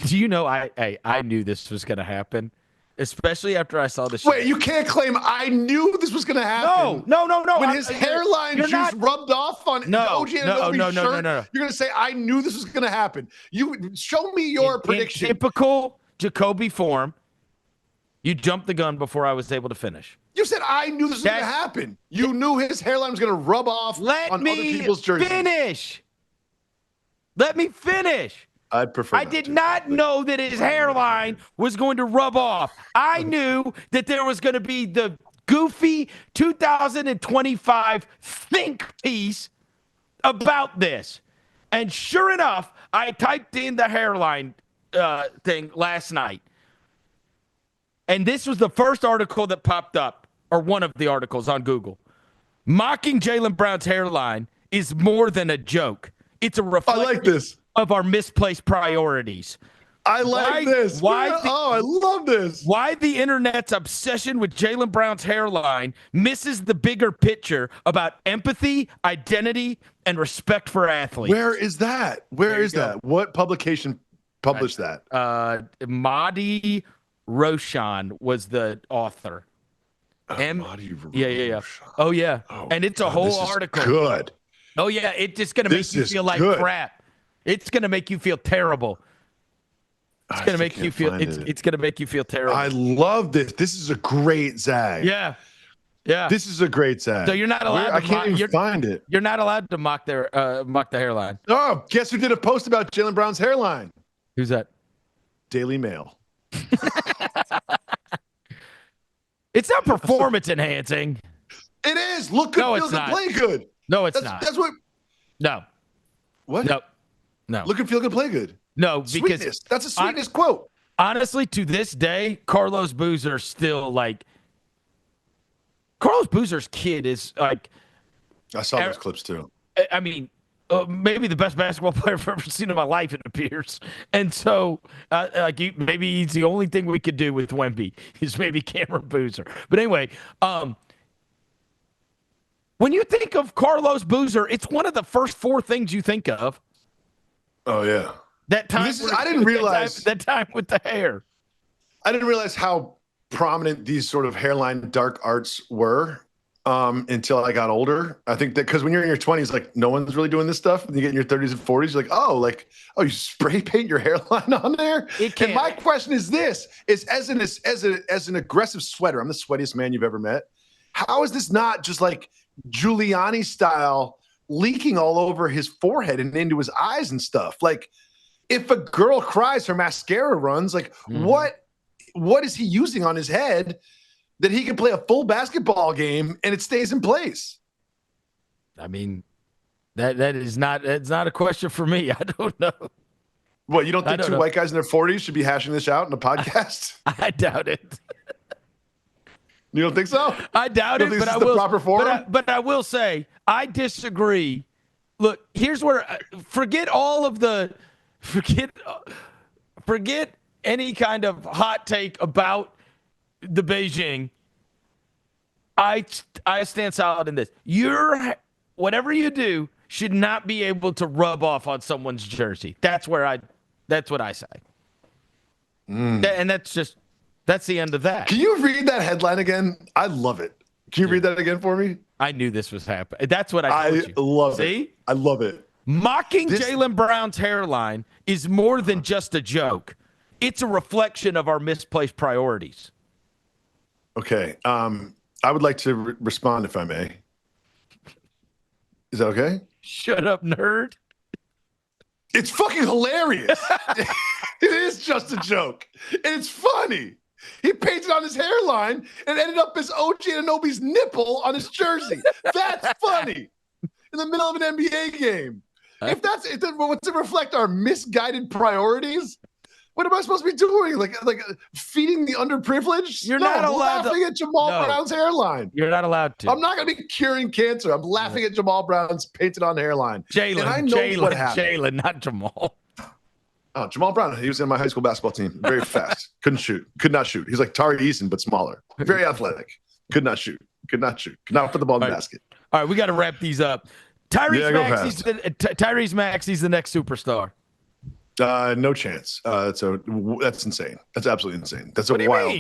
Do you know I knew this was going to happen, especially after I saw the show. Wait, you can't claim I knew this was going to happen. No. When his hairline juice rubbed off on OG Anunoby's shirt, you're going to say I knew this was going to happen. You show me your prediction. In typical Jacoby form, you jumped the gun before I was able to finish. You said I knew this was going to happen. You knew his hairline was going to rub off on other people's jerseys. Let me finish. I'd prefer. I did not know that his hairline was going to rub off. I knew that there was going to be the goofy 2025 think piece about this. And sure enough, I typed in the hairline thing last night. And this was the first article that popped up, or one of the articles on Google. Mocking Jaylen Brown's hairline is more than a joke. It's a reflection of our misplaced priorities. I like this. I love this. Why the internet's obsession with Jaylen Brown's hairline misses the bigger picture about empathy, identity, and respect for athletes. Where is that? Where is that? What publication published that? Mahdi Roshan was the author. Yeah. Oh, yeah. Oh, and it's a God, whole this is article. good. Oh, yeah. It's just going to make you feel like crap. It's going to make you feel terrible. It's going to make you feel it's going to make you feel terrible. I love this. This is a great zag. Yeah. This is a great zag. So you're not allowed I can't even find it. You're not allowed to mock the hairline. Oh, guess who did a post about Jaylen Brown's hairline? Who's that? Daily Mail. It's not performance enhancing. It is. Look good, feel good, play good. No, it's not. That's what. No. What? No. Look and feel good, play good. No, because sweetness. That's a sweetness quote. Honestly, to this day, Carlos Boozer still like. Carlos Boozer's kid is like. I saw those clips too. I mean, maybe the best basketball player I've ever seen in my life, it appears. And so, maybe he's the only thing we could do with Wemby is maybe Cameron Boozer. But anyway, when you think of Carlos Boozer, it's one of the first four things you think of. Oh yeah, that time. I didn't realize that time with the hair. I didn't realize how prominent these sort of hairline dark arts were. Until I got older. I think that because when you're in your 20s, like no one's really doing this stuff. When you get in your 30s and 40s, you're like, you spray paint your hairline on there. And my question is this: is as an aggressive sweater, I'm the sweatiest man you've ever met. How is this not just like Giuliani style leaking all over his forehead and into his eyes and stuff? Like, if a girl cries, her mascara runs. Like, what is he using on his head that he can play a full basketball game and it stays in place? I mean, that's not a question for me. I don't know. What, you don't think two white guys in their 40s should be hashing this out in a podcast? I doubt it. You don't think so? I doubt it, but I will. Proper forum? But I will say I disagree. Look, here's where forget any kind of hot take about the Beijing. I stand solid in this. Whatever you do should not be able to rub off on someone's jersey. That's what I say. And that's the end of that. Can you read that headline again? I love it. Can you read that again for me? I knew this was happening. That's what I told you. Love See? it. I love it. Mocking Jaylen Brown's hairline is more than just a joke. It's a reflection of our misplaced priorities. Okay. I would like to respond if I may. Is that okay? Shut up, nerd. It's fucking hilarious. It is just a joke. And it's funny. He painted on his hairline and ended up as OG Anunoby's nipple on his jersey. That's funny. In the middle of an NBA game. What's it reflect our misguided priorities? What am I supposed to be doing? Like feeding the underprivileged? You're not allowed laughing at Jamal Brown's hairline. You're not allowed to. I'm not going to be curing cancer. I'm laughing at Jamal Brown's painted on hairline. Jaylen, not Jamal. Oh, Jamal Brown. He was in my high school basketball team. Very fast. Could not shoot. He's like Tari Eason, but smaller. Very athletic. Could not shoot. Could not put the ball in the basket. All right, we got to wrap these up. Tyrese Maxey's the next superstar. No chance. That's insane. That's absolutely insane. That's a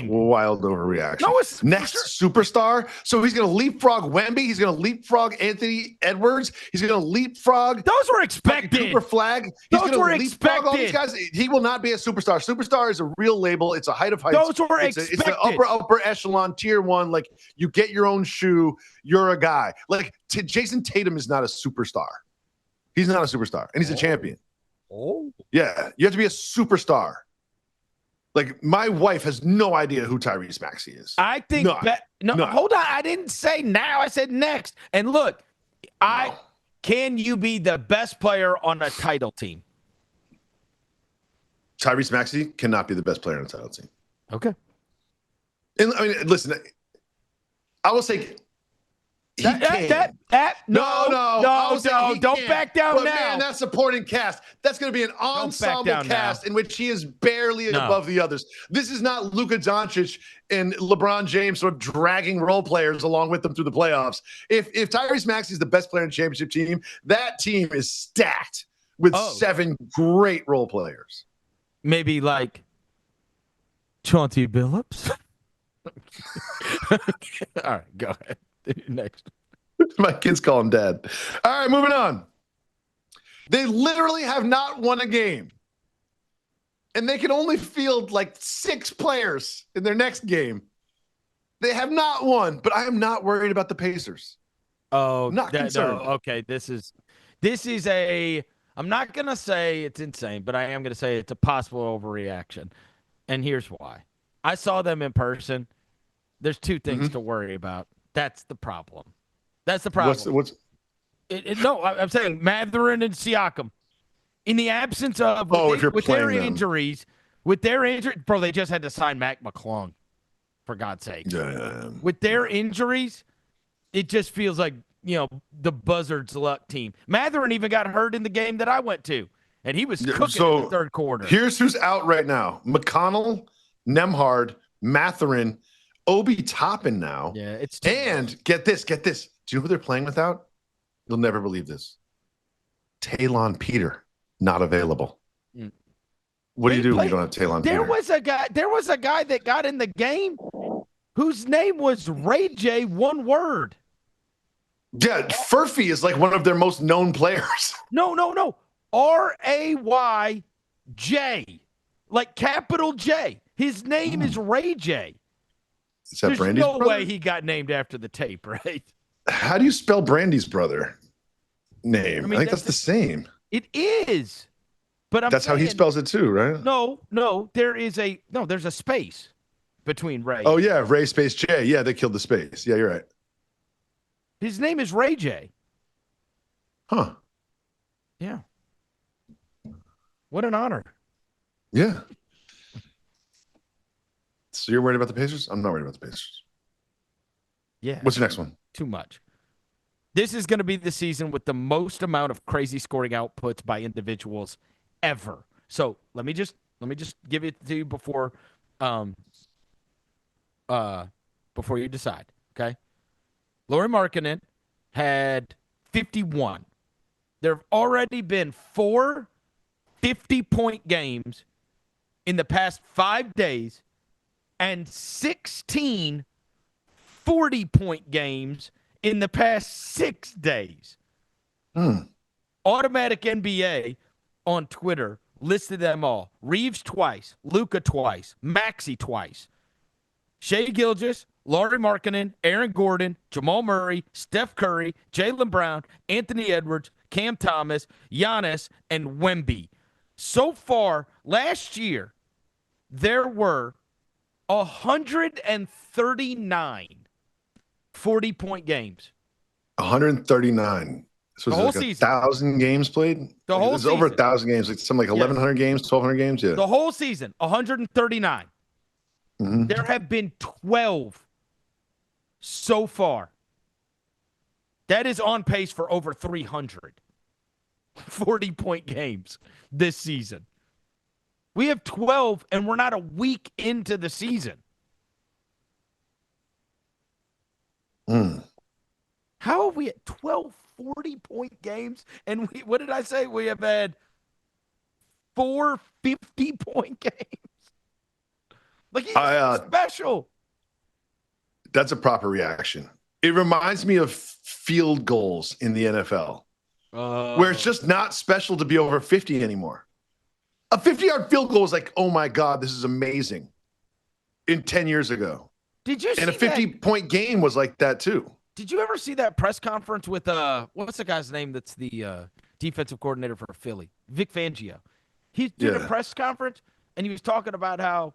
wild overreaction. No, next superstar. So he's going to leapfrog Wemby. He's going to leapfrog Anthony Edwards. He's going to leapfrog. Those were expected. Cooper Flagg. He's going to leapfrog all these guys. He will not be a superstar. Superstar is a real label. It's a height of heights. Those were expected. It's the upper echelon, tier one. Like you get your own shoe. You're a guy. Like Jason Tatum is not a superstar. He's not a superstar, and he's a champion. Oh. Yeah, you have to be a superstar. Like, my wife has no idea who Tyrese Maxey is. I think hold on. I didn't say now. I said next. And look, can you be the best player on a title team? Tyrese Maxey cannot be the best player on a title team. Okay. And I mean, listen, I will say No, don't back down now. Man, that supporting cast, that's going to be an ensemble cast in which he is barely above the others. This is not Luka Doncic and LeBron James sort of dragging role players along with them through the playoffs. If Tyrese Maxey is the best player in the championship team, that team is stacked with 7 great role players. Maybe like Chauncey Billups. All right, go ahead. Next. My kids call him dad. All right, moving on. They literally have not won a game. And they can only field like 6 players in their next game. They have not won, but I am not worried about the Pacers. Oh, not concerned. No, okay, this is a. I'm not gonna say it's insane, but I am gonna say it's a possible overreaction, and here's why. I saw them in person. There's 2 things to worry about. That's the problem. That's the problem. What's No, I'm saying Mathurin and Siakam. In the absence of with their injuries, bro, they just had to sign Mac McClung, for God's sake. Yeah. With their injuries, it just feels like, the Buzzards' luck team. Mathurin even got hurt in the game that I went to, and he was cooking in the third quarter. Here's who's out right now: McConnell, Nembhard, Mathurin, Obi Toppin now. Yeah, get this. Do you know who they're playing without? You'll never believe this. Talon Peter. Not available. What do you do when you don't have Talon Peter? There was a guy that got in the game whose name was Ray J, one word. Yeah, Furphy is like one of their most known players. No. R-A-Y-J. Like capital J. His name is Ray J. Is that There's Brandy's no brother? way he got named after the tape, right? How do you spell Brandy's brother name? I think that's the same. It is. But that's how he spells it too, right? No, there's a space between Ray. Oh yeah, Ray space J. Yeah, they killed the space. Yeah, you're right. His name is Ray J. Huh. Yeah. What an honor. Yeah. So you're worried about the Pacers? I'm not worried about the Pacers. Yeah. What's your next one? Too much. This is going to be the season with the most amount of crazy scoring outputs by individuals ever. So let me just give it to you before you decide. Okay. Lauri Markkanen had 51. There have already been 4 50-point games in the past 5 days and 16 40-point games in the past 6 days. Automatic NBA on Twitter listed them all. Reaves twice, Luka twice, Maxey twice. Shai Gilgeous, Lauri Markkanen, Aaron Gordon, Jamal Murray, Steph Curry, Jaylen Brown, Anthony Edwards, Cam Thomas, Giannis, and Wemby. So far, last year, there were 139 40-point games. 139. So the whole like season. 1,000 games played? The whole season. Over 1,000 games. Like something like 1,100 games, 1,200 games? Yeah. The whole season, 139. There have been 12 so far. That is on pace for over 300 40-point games this season. We have 12, and we're not a week into the season. How are we at 12 40-point games? And what did I say? We have had 4 50-point games. Like, he's special. That's a proper reaction. It reminds me of field goals in the NFL, where it's just not special to be over 50 anymore. A 50-yard field goal is like, oh my God, this is amazing. In 10 years ago. Did you see and a 50-point game was like that too. Did you ever see that press conference with what's the guy's name that's the defensive coordinator for Philly? Vic Fangio. He did a press conference and he was talking about how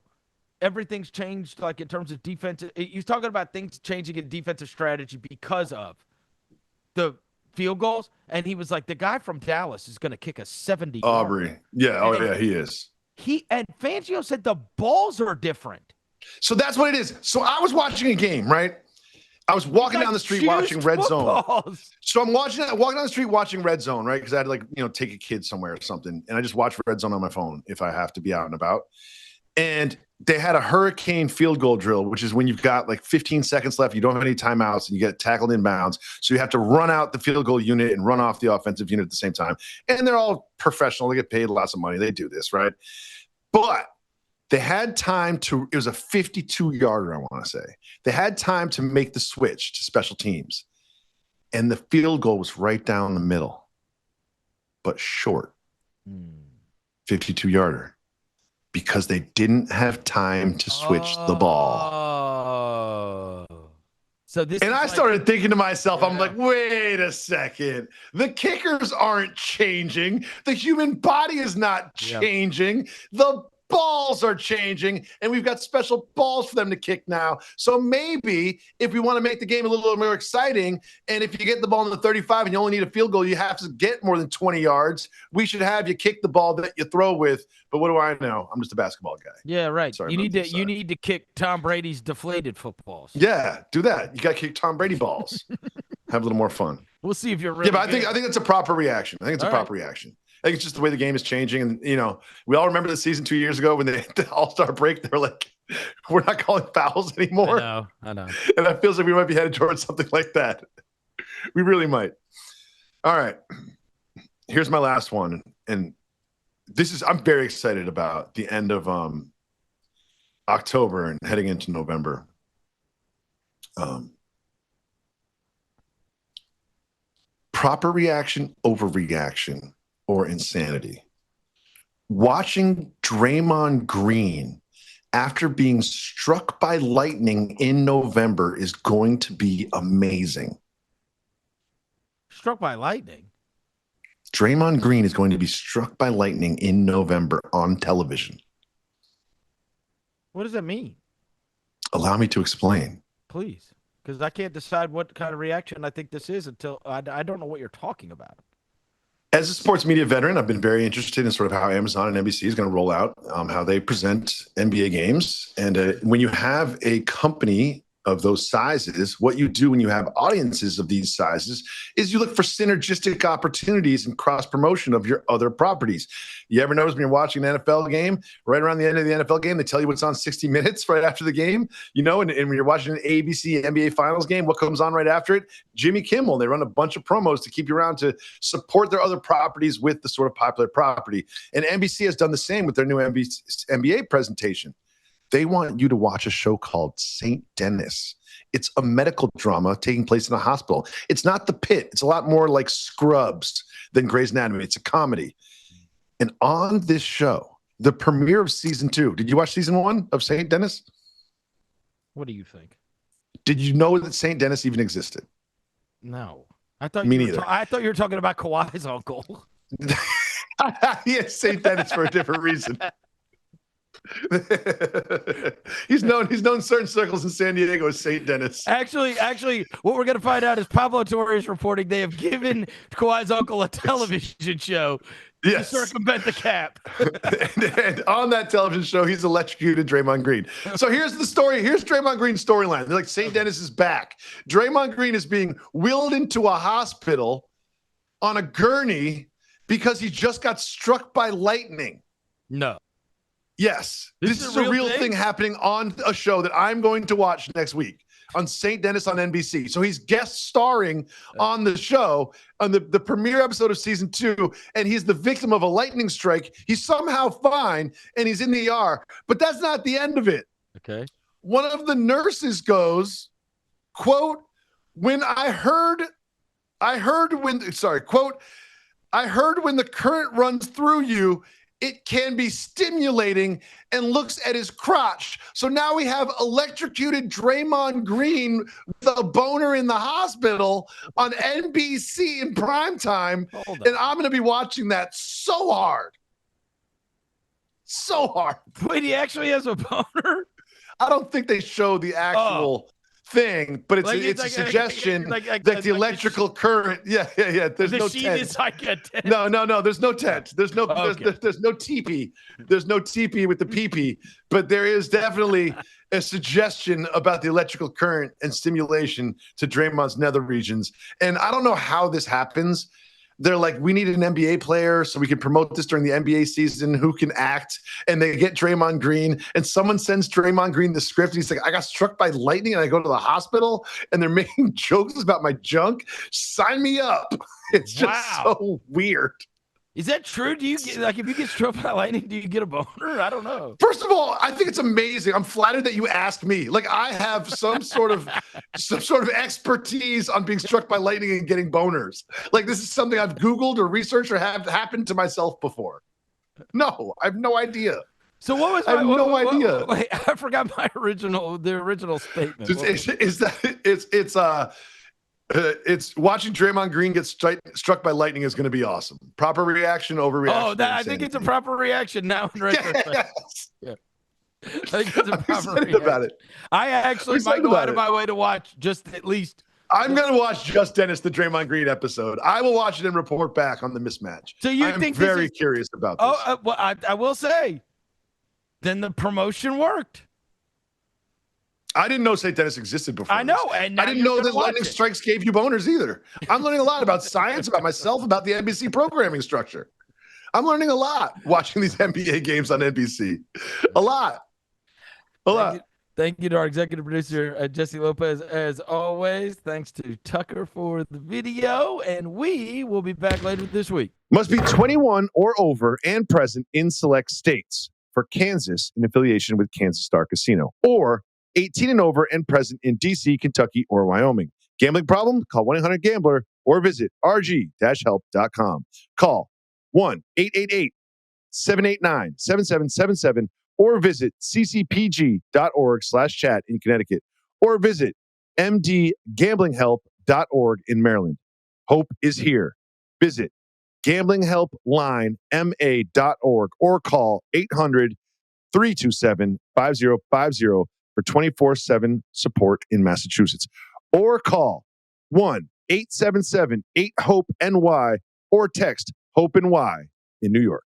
everything's changed, like in terms of defense. He was talking about things changing in defensive strategy because of the field goals. And he was like, the guy from Dallas is going to kick a 70. Aubrey. Yeah. Oh, yeah, he is. And Fangio said the balls are different. So that's what it is. So I was watching a game, right? I was walking down the street watching Red Zone. So I'm walking down the street watching Red Zone, right? Because I had to take a kid somewhere or something. And I just watch Red Zone on my phone if I have to be out and about. And they had a hurricane field goal drill, which is when you've got like 15 seconds left. You don't have any timeouts and you get tackled in bounds. So you have to run out the field goal unit and run off the offensive unit at the same time. And they're all professional. They get paid lots of money. They do this, right? But They had time it was a 52-yarder, I want to say. They had time to make the switch to special teams. And the field goal was right down the middle, but short. 52-yarder. Because they didn't have time to switch the ball. So this and I started thinking to myself, I'm like, wait a second. The kickers aren't changing. The human body is not changing. The balls are changing, and we've got special balls for them to kick now. So maybe if we want to make the game a little more exciting, and if you get the ball in the 35 and you only need a field goal, you have to get more than 20 yards. We should have you kick the ball that you throw with. But what do I know? I'm just a basketball guy. Yeah, right. Sorry, you need to kick Tom Brady's deflated footballs. Yeah, do that. You got to kick Tom Brady balls. Have a little more fun. We'll see if you're really. Yeah, but I think it's a proper reaction. I think it's a proper reaction. I think it's just the way the game is changing. And, we all remember the season 2 years ago when they hit the All-Star break. They were like, we're not calling fouls anymore. I know. And that feels like we might be headed towards something like that. We really might. All right. Here's my last one. And I'm very excited about the end of October and heading into November. Proper reaction, overreaction, or insanity. Watching Draymond Green after being struck by lightning in November is going to be amazing. Struck by lightning? Draymond Green is going to be struck by lightning in November on television. What does that mean? Allow me to explain. Please, because I can't decide what kind of reaction I think this is until I don't know what you're talking about. As a sports media veteran, I've been very interested in sort of how Amazon and NBC is going to roll out how they present NBA games. And when you have a company of those sizes, what you do when you have audiences of these sizes is you look for synergistic opportunities and cross promotion of your other properties. You ever notice when you're watching an NFL game, right around the end of the NFL game, they tell you what's on 60 Minutes right after the game, and when you're watching an ABC NBA Finals game, what comes on right after it? Jimmy Kimmel. They run a bunch of promos to keep you around to support their other properties with the sort of popular property. And NBC has done the same with their new NBA presentation. They want you to watch a show called St. Dennis. It's a medical drama taking place in a hospital. It's not The Pit. It's a lot more like Scrubs than Grey's Anatomy. It's a comedy. And on this show, the premiere of season 2, did you watch season 1 of St. Dennis? What do you think? Did you know that St. Dennis even existed? No. I thought Me neither. I thought you were talking about Kawhi's uncle. Yes, St. Dennis for a different reason. He's known certain circles in San Diego as St. Dennis. Actually, what we're going to find out is Pablo Torre is reporting they have given Kawhi's uncle a television show to circumvent the cap. and on that television show, he's electrocuted Draymond Green. So here's the story. Here's Draymond Green's storyline. They're like, St. Dennis is back. Draymond Green is being wheeled into a hospital on a gurney because he just got struck by lightning. No. Yes, this is a real thing happening on a show that I'm going to watch next week on St. Dennis on NBC. So he's guest starring on the show on the premiere episode of season 2, and he's the victim of a lightning strike. He's somehow fine, and he's in the ER, but that's not the end of it. Okay. One of the nurses goes, quote, quote, I heard when the current runs through you, it can be stimulating, and looks at his crotch. So now we have electrocuted Draymond Green with a boner in the hospital on NBC in primetime. And I'm going to be watching that so hard. So hard. Wait, he actually has a boner? I don't think they show the actual thing, but it's a suggestion that the electrical current. Yeah. There's no tent. Is like a tent. No. There's no tent. There's no teepee. There's no teepee with the pee-pee. But there is definitely a suggestion about the electrical current and stimulation to Draymond's nether regions. And I don't know how this happens. They're like, we need an NBA player so we can promote this during the NBA season. Who can act? And they get Draymond Green, and someone sends Draymond Green the script. He's like, I got struck by lightning and I go to the hospital, and they're making jokes about my junk. Sign me up. It's just so weird. Is that true? Do you get, like, if you get struck by lightning, do you get a boner? I don't know. First of all, I think it's amazing. I'm flattered that you asked me. Like I have some sort of expertise on being struck by lightning and getting boners. Like this is something I've Googled or researched or have happened to myself before. No, I have no idea. So what was I have no idea. Wait, I forgot the original statement. It's watching Draymond Green get struck by lightning is going to be awesome. Proper reaction, overreaction. Oh, I think it's a proper reaction now in retrospect. Yes. Yeah. I think it's a proper reaction. About it. I actually might go out of my way to watch just at least. I'm going to watch Just Dennis, the Draymond Green episode. I will watch it and report back on the mismatch. So I'm very curious about this. Well, I will say, then the promotion worked. I didn't know St. Dennis existed before. I know. And I didn't know that lightning strikes gave you boners either. I'm learning a lot about science, about myself, about the NBC programming structure. I'm learning a lot watching these NBA games on NBC. A lot. Thank you to our executive producer, Jesse Lopez, as always. Thanks to Tucker for the video. And we will be back later this week. Must be 21 or over and present in select states. For Kansas, in affiliation with Kansas Star Casino. Or 18 and over and present in D.C., Kentucky, or Wyoming. Gambling problem? Call 1-800-GAMBLER or visit rg-help.com. Call 1-888-789-7777 or visit ccpg.org/chat in Connecticut or visit mdgamblinghelp.org in Maryland. Hope is here. Visit gamblinghelplinema.org or call 800-327-5050 for 24/7 support in Massachusetts, or call 1-877-8-HOPE-NY or text HOPE-NY in New York.